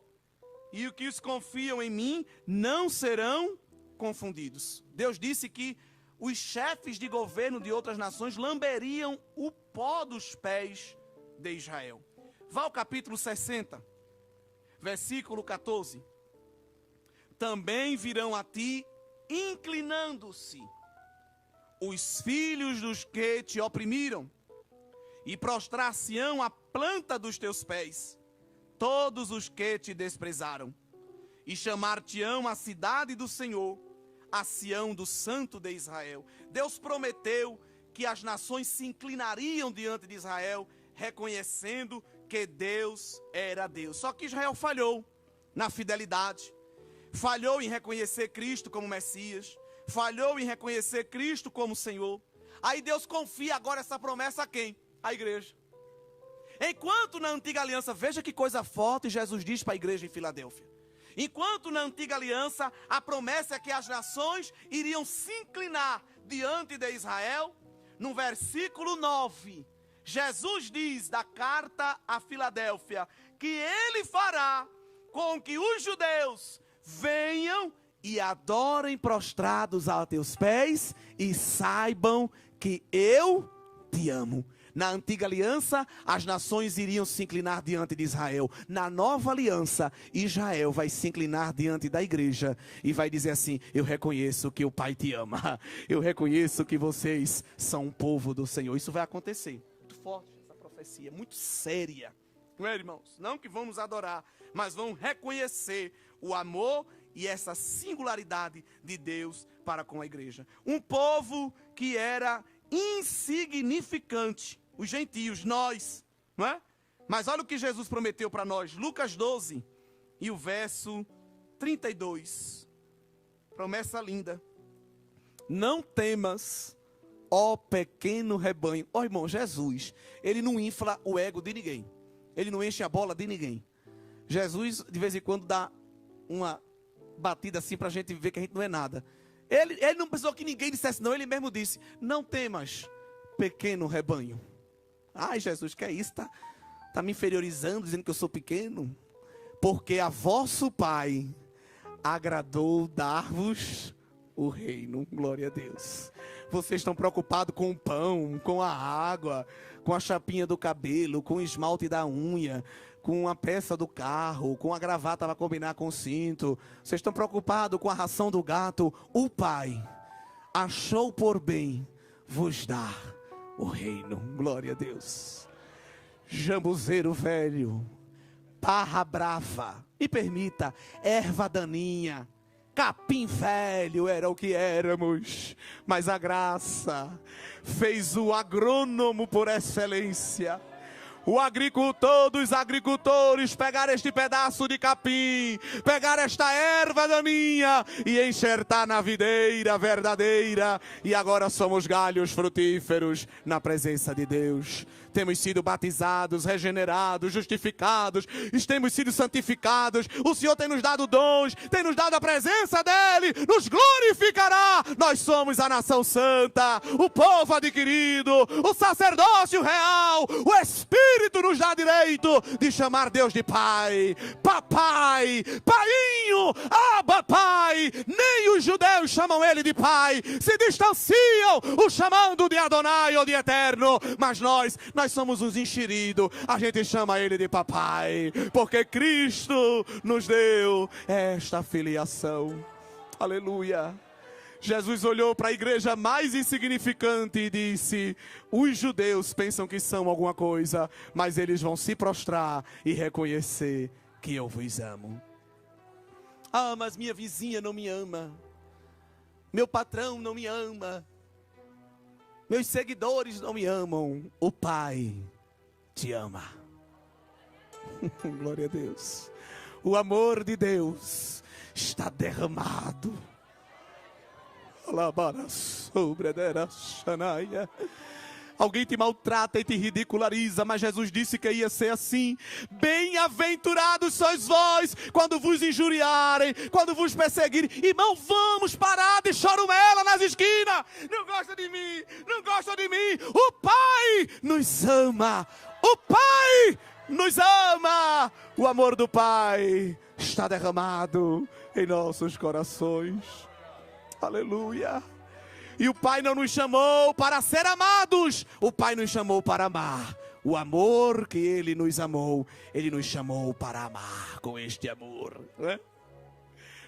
e os que os confiam em mim não serão confundidos. Deus disse que os chefes de governo de outras nações lamberiam o pó dos pés de Israel. Vá ao capítulo 60, Versículo 14. Também virão a ti, inclinando-se, os filhos dos que te oprimiram, e prostrar-se-ão à planta dos teus pés, todos os que te desprezaram, e chamar-te-ão a cidade do Senhor, a Sião do Santo de Israel. Deus prometeu que as nações se inclinariam diante de Israel, reconhecendo que Deus era Deus. Só que Israel falhou na fidelidade, falhou em reconhecer Cristo como Messias, falhou em reconhecer Cristo como Senhor. Aí Deus confia agora essa promessa a quem? A igreja. Enquanto na antiga aliança, veja que coisa forte Jesus diz para a igreja em Filadélfia. Enquanto na antiga aliança a promessa é que as nações iriam se inclinar diante de Israel, no versículo 9, Jesus diz da carta a Filadélfia que ele fará com que os judeus venham e adorem prostrados a teus pés e saibam que eu te amo. Na antiga aliança, as nações iriam se inclinar diante de Israel. Na nova aliança, Israel vai se inclinar diante da igreja e vai dizer assim: eu reconheço que o Pai te ama. Eu reconheço que vocês são um povo do Senhor. Isso vai acontecer. Muito forte essa profecia, muito séria. Não é, irmãos? Não que vão nos adorar, mas vão reconhecer o amor e essa singularidade de Deus para com a igreja. Um povo que era insignificante. Os gentios, nós, não é? Mas olha o que Jesus prometeu para nós. Lucas 12 e o verso 32. Promessa linda. Não temas, ó pequeno rebanho. Ó irmão, Jesus, ele não infla o ego de ninguém. Ele não enche a bola de ninguém. Jesus, de vez em quando, dá uma batida assim para a gente ver que a gente não é nada. Ele não precisou que ninguém dissesse não. Ele mesmo disse: não temas, pequeno rebanho. Ai, Jesus, que é isso? Tá me inferiorizando, dizendo que eu sou pequeno? Porque a vosso Pai agradou dar-vos o reino. Glória a Deus. Vocês estão preocupados com o pão, com a água, com a chapinha do cabelo, com o esmalte da unha, com a peça do carro, com a gravata para combinar com o cinto. Vocês estão preocupados com a ração do gato. O Pai achou por bem vos dar o reino. Glória a Deus. Jambuzeiro velho, parra brava, me permita, erva daninha, capim velho era o que éramos, mas a graça fez o agrônomo por excelência, o agricultor dos agricultores, pegar este pedaço de capim, pegar esta erva daninha e enxertar na videira verdadeira. E agora somos galhos frutíferos na presença de Deus. Temos sido batizados, regenerados, justificados, temos sido santificados. O Senhor tem nos dado dons, tem nos dado a presença dEle, nos glorificará. Nós somos a nação santa, o povo adquirido, o sacerdócio real. O Espírito nos dá direito de chamar Deus de Pai, Papai, Painho, Abba Pai. Nem os judeus chamam Ele de Pai, se distanciam o chamando de Adonai ou de Eterno, mas nós somos os enxeridos, a gente chama Ele de Papai, porque Cristo nos deu esta filiação. Aleluia. Jesus olhou para a igreja mais insignificante e disse: os judeus pensam que são alguma coisa, mas eles vão se prostrar e reconhecer que eu vos amo. Ah, mas minha vizinha não me ama, meu patrão não me ama, meus seguidores não me amam. O Pai te ama. Glória a Deus. O amor de Deus está derramado. Alguém te maltrata e te ridiculariza, mas Jesus disse que ia ser assim. Bem-aventurados sois vós quando vos injuriarem, quando vos perseguirem. Irmão, vamos parar de chorumela nas esquinas. Não gosta de mim, não gosta de mim. O Pai nos ama. O Pai nos ama. O amor do Pai está derramado em nossos corações. Aleluia. E o Pai não nos chamou para ser amados, o Pai nos chamou para amar. O amor que Ele nos amou, Ele nos chamou para amar com este amor. Não é?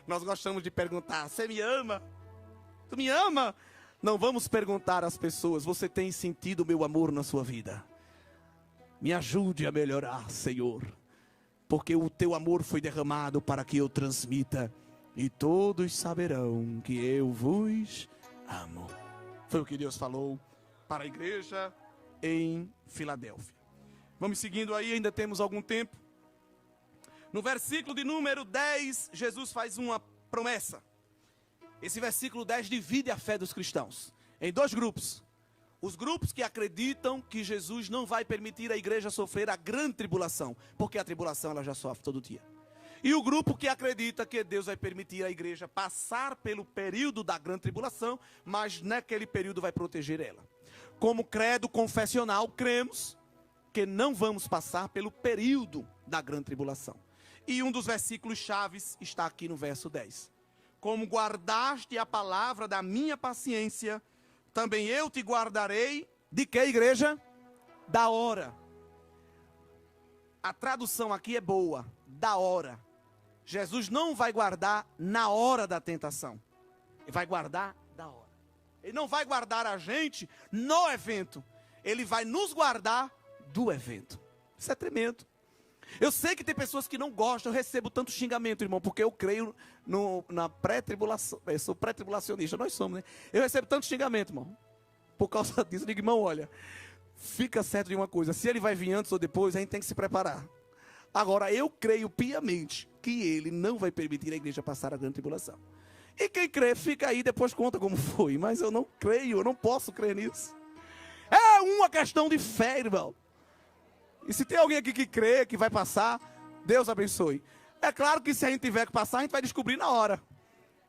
Nós gostamos de perguntar, você me ama? Tu me ama? Não vamos perguntar às pessoas, você tem sentido o meu amor na sua vida? Me ajude a melhorar, Senhor. Porque o teu amor foi derramado para que eu transmita. E todos saberão que eu vos amo. Foi o que Deus falou para a igreja em Filadélfia. Vamos seguindo aí, ainda temos algum tempo. No versículo de número 10, Jesus faz uma promessa. Esse versículo 10 divide a fé dos cristãos em dois grupos. Os grupos que acreditam que Jesus não vai permitir a igreja sofrer a grande tribulação, porque a tribulação ela já sofre todo dia. E o grupo que acredita que Deus vai permitir a igreja passar pelo período da grande tribulação, mas naquele período vai proteger ela. Como credo confessional, cremos que não vamos passar pelo período da grande tribulação. E um dos versículos chaves está aqui no verso 10. Como guardaste a palavra da minha paciência, também eu te guardarei. De que, igreja? Da hora. A tradução aqui é boa. Da hora. Jesus não vai guardar na hora da tentação. Ele vai guardar da hora. Ele não vai guardar a gente no evento. Ele vai nos guardar do evento. Isso é tremendo. Eu sei que tem pessoas que não gostam. Eu recebo tanto xingamento, irmão, porque eu creio na pré-tribulação. Eu sou pré-tribulacionista, nós somos, né? Eu recebo tanto xingamento, irmão. Por causa disso, eu digo, irmão, olha, fica certo de uma coisa. Se ele vai vir antes ou depois, a gente tem que se preparar. Agora, eu creio piamente que ele não vai permitir a igreja passar a grande tribulação. E quem crê, fica aí, depois conta como foi. Mas eu não creio, eu não posso crer nisso. É uma questão de fé, irmão. E se tem alguém aqui que crê, que vai passar, Deus abençoe. É claro que se a gente tiver que passar, a gente vai descobrir na hora.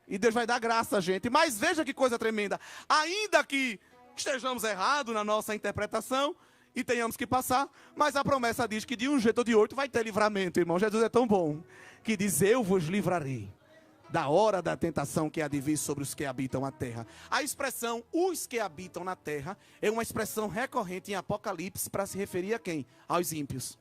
E Deus vai dar graça a gente. Mas veja que coisa tremenda. Ainda que estejamos errados na nossa interpretação e tenhamos que passar, mas a promessa diz que de um jeito ou de outro vai ter livramento, irmão. Jesus é tão bom que diz, eu vos livrarei da hora da tentação que há de vir sobre os que habitam a terra. A expressão, os que habitam na terra, é uma expressão recorrente em Apocalipse para se referir a quem? Aos ímpios.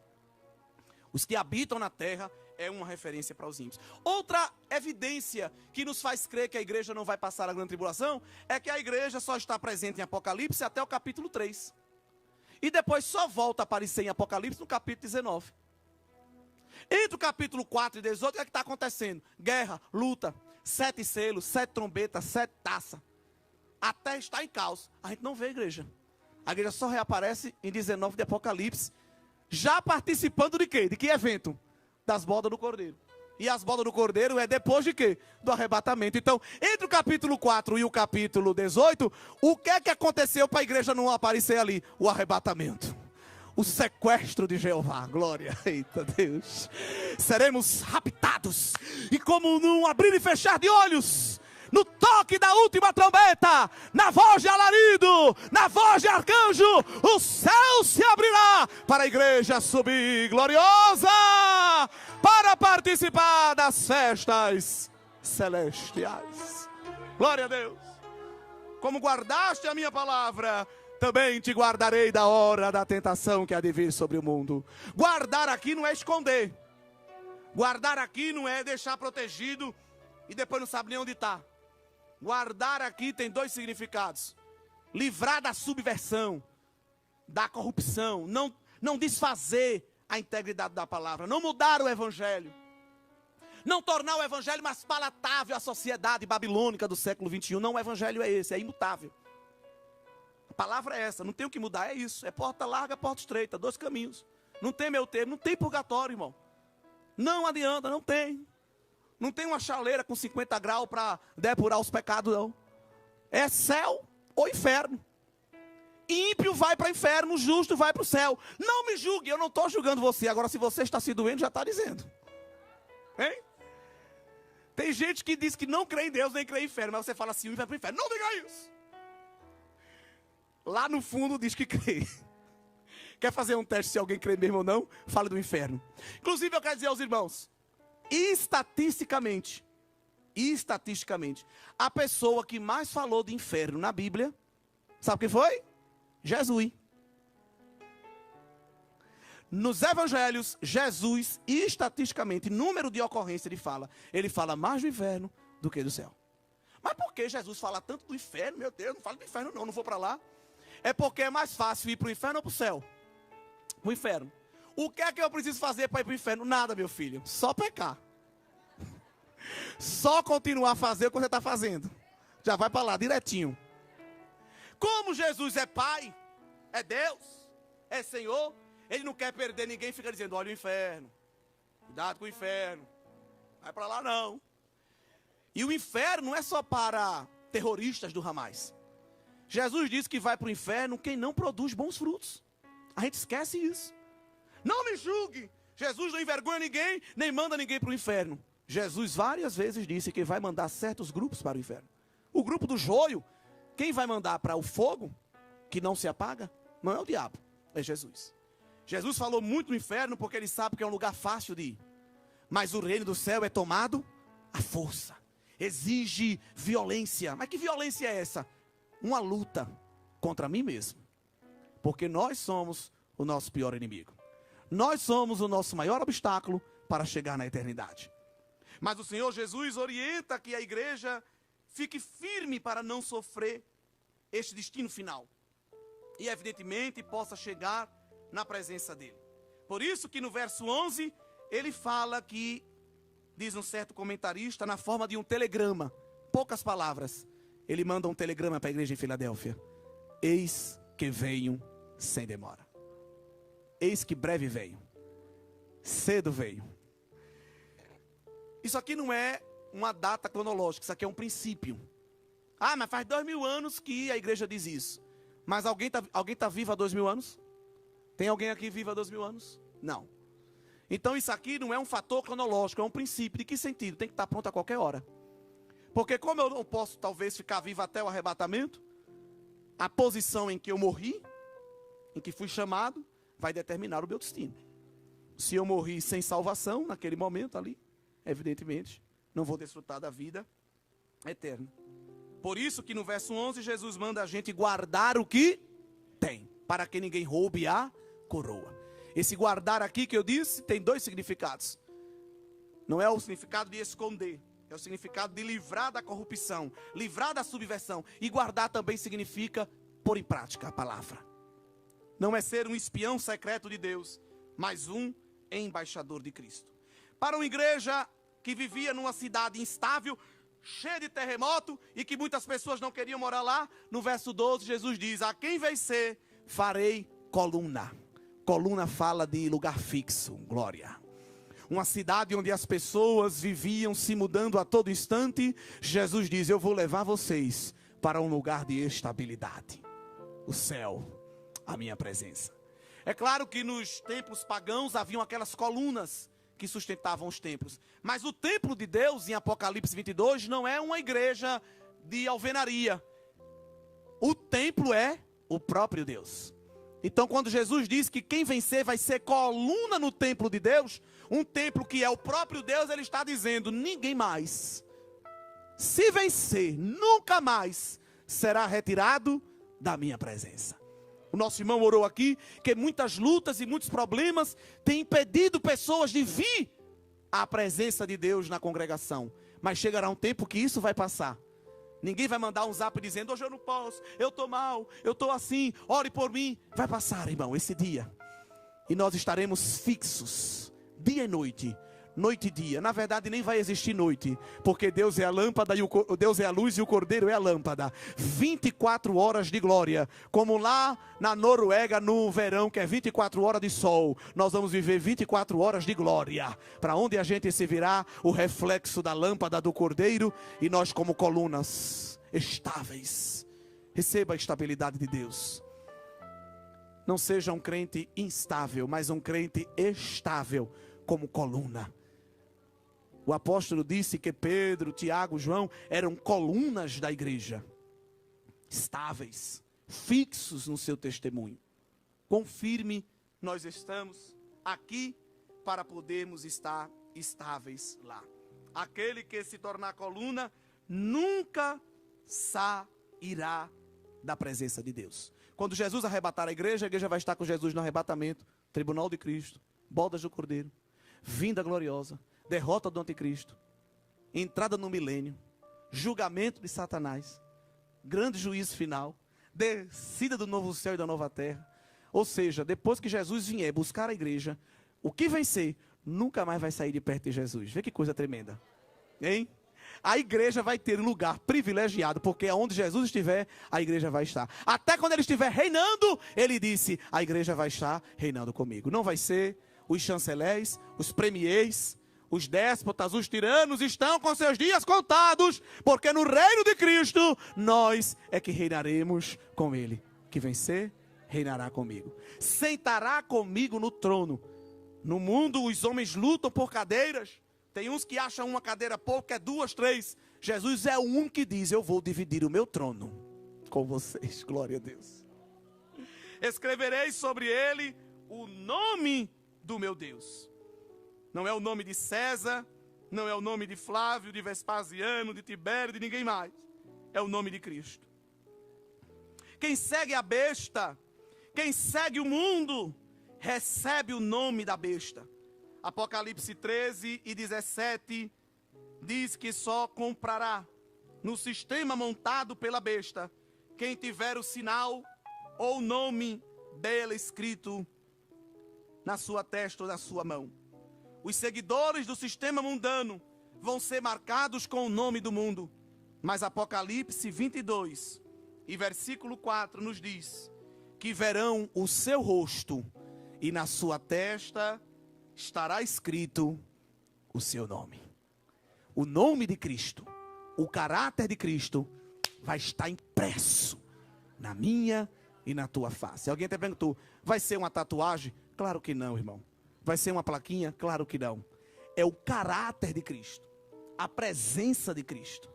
Os que habitam na terra é uma referência para os ímpios. Outra evidência que nos faz crer que a igreja não vai passar a grande tribulação é que a igreja só está presente em Apocalipse até o capítulo 3. E depois só volta a aparecer em Apocalipse no capítulo 19. Entre o capítulo 4 e 18, o que é que está acontecendo? Guerra, luta, 7 selos, 7 trombetas, 7 taças. Até está em caos. A gente não vê a igreja. A igreja só reaparece em 19 de Apocalipse. Já participando de quê? De que evento? Das bodas do Cordeiro. E as bodas do Cordeiro é depois de quê? Do arrebatamento. Então, entre o capítulo 4 e o capítulo 18, o que é que aconteceu para a igreja não aparecer ali? O arrebatamento. O sequestro de Jeová, glória, eita Deus. Seremos raptados. E como num abrir e fechar de olhos, no toque da última trombeta, na voz de alarido, na voz de arcanjo, o céu se abrirá para a igreja subir gloriosa, para participar das festas celestiais. Glória a Deus. Como guardaste a minha palavra, também te guardarei da hora da tentação que há de vir sobre o mundo. Guardar aqui não é esconder. Guardar aqui não é deixar protegido e depois não sabe nem onde está. Guardar aqui tem dois significados. Livrar da subversão, da corrupção, não desfazer a integridade da palavra, não mudar o evangelho. Não tornar o evangelho mais palatável à sociedade babilônica do século 21. Não, o evangelho é esse, é imutável. A palavra é essa, não tem o que mudar, é isso. É porta larga, porta estreita, 2 caminhos. Não tem meio termo, não tem purgatório, irmão. Não adianta, não tem. Não tem uma chaleira com 50 graus para depurar os pecados, não. É céu ou inferno. Ímpio vai para o inferno, justo vai para o céu. Não me julgue, eu não estou julgando você. Agora, se você está se doendo, já está dizendo. Hein? Tem gente que diz que não crê em Deus, nem crê em inferno. Mas você fala assim, vai para o inferno. Não diga isso. Lá no fundo diz que crê. Quer fazer um teste se alguém crê mesmo ou não? Fala do inferno. Inclusive eu quero dizer aos irmãos, estatisticamente, a pessoa que mais falou de inferno na Bíblia, sabe quem foi? Jesus. Nos evangelhos, Jesus, estatisticamente, número de ocorrência ele fala mais do inferno do que do céu. Mas por que Jesus fala tanto do inferno? Meu Deus, não fala do inferno não vou para lá. É porque é mais fácil ir para o inferno ou para o céu? Para o inferno. O que é que eu preciso fazer para ir para o inferno? Nada, meu filho, só pecar. Só continuar a fazer o que você está fazendo. Já vai para lá, direitinho. Como Jesus é Pai, é Deus, é Senhor, Ele não quer perder ninguém e fica dizendo, olha o inferno, cuidado com o inferno, vai para lá não. E o inferno não é só para terroristas do Hamas. Jesus disse que vai para o inferno quem não produz bons frutos. A gente esquece isso. Não me julgue, Jesus não envergonha ninguém, nem manda ninguém para o inferno. Jesus várias vezes disse que vai mandar certos grupos para o inferno. O grupo do joio, quem vai mandar para o fogo, que não se apaga, não é o diabo, é Jesus. Jesus falou muito no inferno porque ele sabe que é um lugar fácil de ir. Mas o reino do céu é tomado à força. Exige violência. Mas que violência é essa? Uma luta contra mim mesmo. Porque nós somos o nosso pior inimigo. Nós somos o nosso maior obstáculo para chegar na eternidade. Mas o Senhor Jesus orienta que a igreja fique firme para não sofrer este destino final. E evidentemente possa chegar na presença dele. Por isso que no verso 11, ele fala que, diz um certo comentarista, na forma de um telegrama. Poucas palavras. Ele manda um telegrama para a igreja em Filadélfia. Eis que venho sem demora. Eis que breve venho. Cedo venho. Isso aqui não é uma data cronológica, isso aqui é um princípio. Ah, mas faz 2000 anos que a igreja diz isso. Mas alguém tá vivo há 2000 anos? Tem alguém aqui vivo há 2000 anos? Não. Então isso aqui não é um fator cronológico, é um princípio. De que sentido? Tem que estar pronto a qualquer hora. Porque como eu não posso talvez ficar vivo até o arrebatamento, a posição em que eu morri, em que fui chamado, vai determinar o meu destino. Se eu morri sem salvação, naquele momento ali, evidentemente, não vou desfrutar da vida eterna. Por isso que no verso 11, Jesus manda a gente guardar o que tem, para que ninguém roube a coroa. Esse guardar aqui que eu disse, tem dois significados. Não é o significado de esconder, é o significado de livrar da corrupção, livrar da subversão. E guardar também significa pôr em prática a palavra. Não é ser um espião secreto de Deus, mas um embaixador de Cristo. Para uma igreja que vivia numa cidade instável, cheia de terremoto, e que muitas pessoas não queriam morar lá, no verso 12, Jesus diz, a quem vencer, farei coluna. Coluna fala de lugar fixo, glória. Uma cidade onde as pessoas viviam se mudando a todo instante, Jesus diz, eu vou levar vocês para um lugar de estabilidade. O céu, a minha presença. É claro que nos templos pagãos haviam aquelas colunas que sustentavam os templos. Mas o templo de Deus, em Apocalipse 22, não é uma igreja de alvenaria. O templo é o próprio Deus. Então, quando Jesus diz que quem vencer vai ser coluna no templo de Deus, um templo que é o próprio Deus, ele está dizendo, ninguém mais, se vencer, nunca mais será retirado da minha presença. O nosso irmão orou aqui que muitas lutas e muitos problemas têm impedido pessoas de vir à presença de Deus na congregação. Mas chegará um tempo que isso vai passar. Ninguém vai mandar um zap dizendo, hoje eu não posso, eu estou mal, eu estou assim, ore por mim. Vai passar, irmão, esse dia. E nós estaremos fixos, dia e noite. Noite e dia, na verdade nem vai existir noite, porque Deus é a lâmpada, Deus é a luz e o Cordeiro é a lâmpada. 24 horas de glória, como lá na Noruega no verão, que é 24 horas de sol. Nós vamos viver 24 horas de glória, para onde a gente se virá o reflexo da lâmpada do Cordeiro, e nós como colunas estáveis. Receba a estabilidade de Deus. Não seja um crente instável, mas um crente estável, como coluna. O apóstolo disse que Pedro, Tiago, João eram colunas da igreja, estáveis, fixos no seu testemunho. Quão firme nós estamos aqui para podermos estar estáveis lá. Aquele que se tornar coluna nunca sairá da presença de Deus. Quando Jesus arrebatar a igreja vai estar com Jesus no arrebatamento, tribunal de Cristo, bodas do Cordeiro, vinda gloriosa, derrota do anticristo, entrada no milênio, julgamento de Satanás, grande juízo final, descida do novo céu e da nova terra. Ou seja, depois que Jesus vier buscar a igreja, o que vencer nunca mais vai sair de perto de Jesus. Vê que coisa tremenda, hein? A igreja vai ter um lugar privilegiado, porque onde Jesus estiver, a igreja vai estar. Até quando ele estiver reinando, ele disse, a igreja vai estar reinando comigo. Não vai ser os chanceleres, os premiers, os déspotas, os tiranos estão com seus dias contados, porque no reino de Cristo, nós é que reinaremos com ele. Que vencer, reinará comigo. Sentará comigo no trono. No mundo, os homens lutam por cadeiras. Tem uns que acham uma cadeira pouco, é 2, 3. Jesus é um que diz, eu vou dividir o meu trono com vocês. Glória a Deus. Escreverei sobre ele o nome do meu Deus. Não é o nome de César, não é o nome de Flávio, de Vespasiano, de Tibério, de ninguém mais. É o nome de Cristo. Quem segue a besta, quem segue o mundo, recebe o nome da besta. Apocalipse 13 e 17 diz que só comprará no sistema montado pela besta quem tiver o sinal ou o nome dela escrito na sua testa ou na sua mão. Os seguidores do sistema mundano vão ser marcados com o nome do mundo. Mas Apocalipse 22 e versículo 4 nos diz que verão o seu rosto e na sua testa estará escrito o seu nome. O nome de Cristo, o caráter de Cristo vai estar impresso na minha e na tua face. Alguém até perguntou, vai ser uma tatuagem? Claro que não, irmão. Vai ser uma plaquinha? Claro que não. É o caráter de Cristo, a presença de Cristo,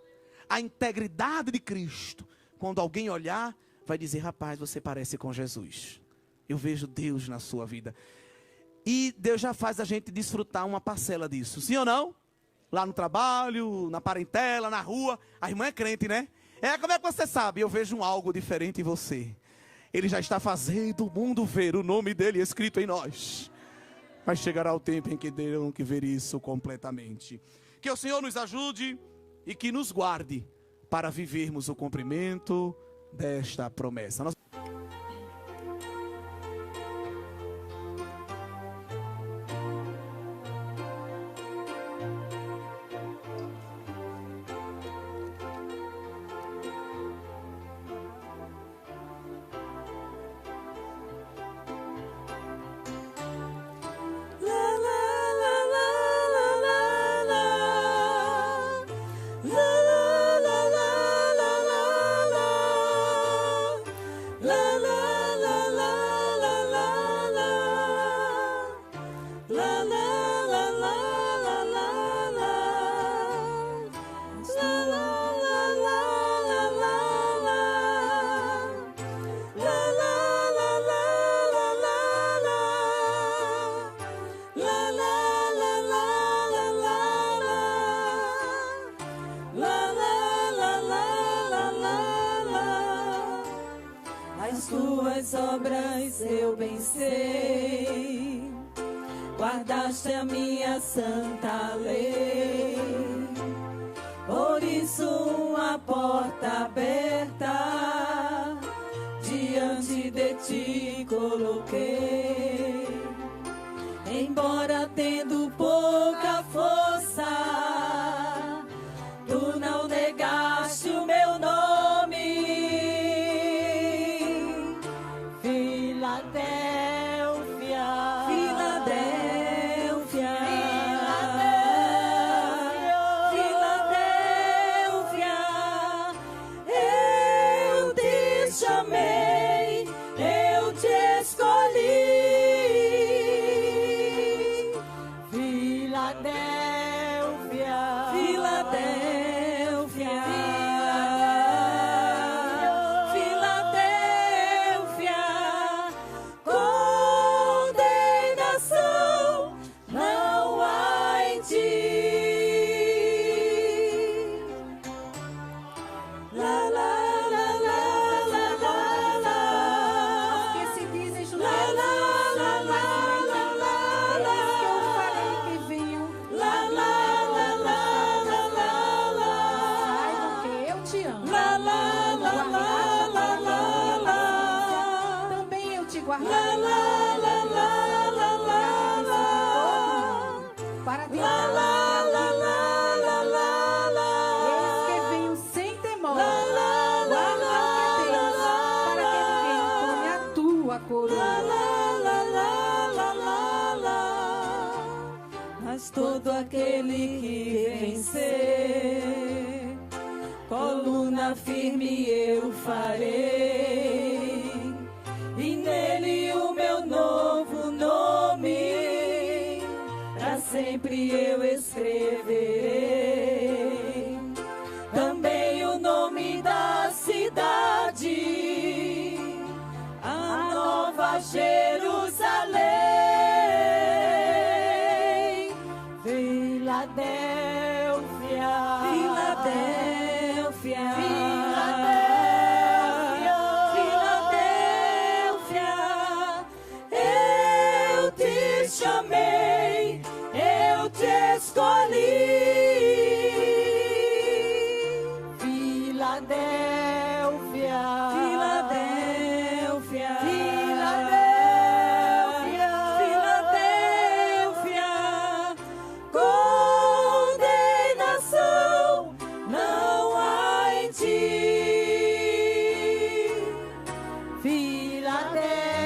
a integridade de Cristo. Quando alguém olhar, vai dizer, rapaz, você parece com Jesus. Eu vejo Deus na sua vida. E Deus já faz a gente desfrutar uma parcela disso. Sim ou não? Lá no trabalho, na parentela, na rua. A irmã é crente, né? Como é que você sabe? Eu vejo algo diferente em você. Ele já está fazendo o mundo ver o nome dele escrito em nós. Mas chegará o tempo em que terão que ver isso completamente. Que o Senhor nos ajude e que nos guarde para vivermos o cumprimento desta promessa. Tuas obras eu bem sei, guardaste a minha santa lei, por isso a porta aberta diante de ti coloquei, embora tendo pouca força, tu não negaste o meu nome. guardar La, la, la, la, la, la, la. para La, tentar la, la, la, la, la, la. eis que venho sem temor, La, la, la, guarda o que tens, para que ninguém tome a tua La, coroa. la, la, la, la, la, la. Mas todo aquele que vencer, coluna firme eu farei, e nele o meu novo nome, pra sempre eu escreverei. Também o nome da cidade, a Nova Jerusalém, Filadélfia, Filadélfia, Filadélfia, eu te chamei, eu te escolhi. Filadélfia, Filadélfia, Filadélfia, Filadélfia, condenação não há em ti. Filadélfia.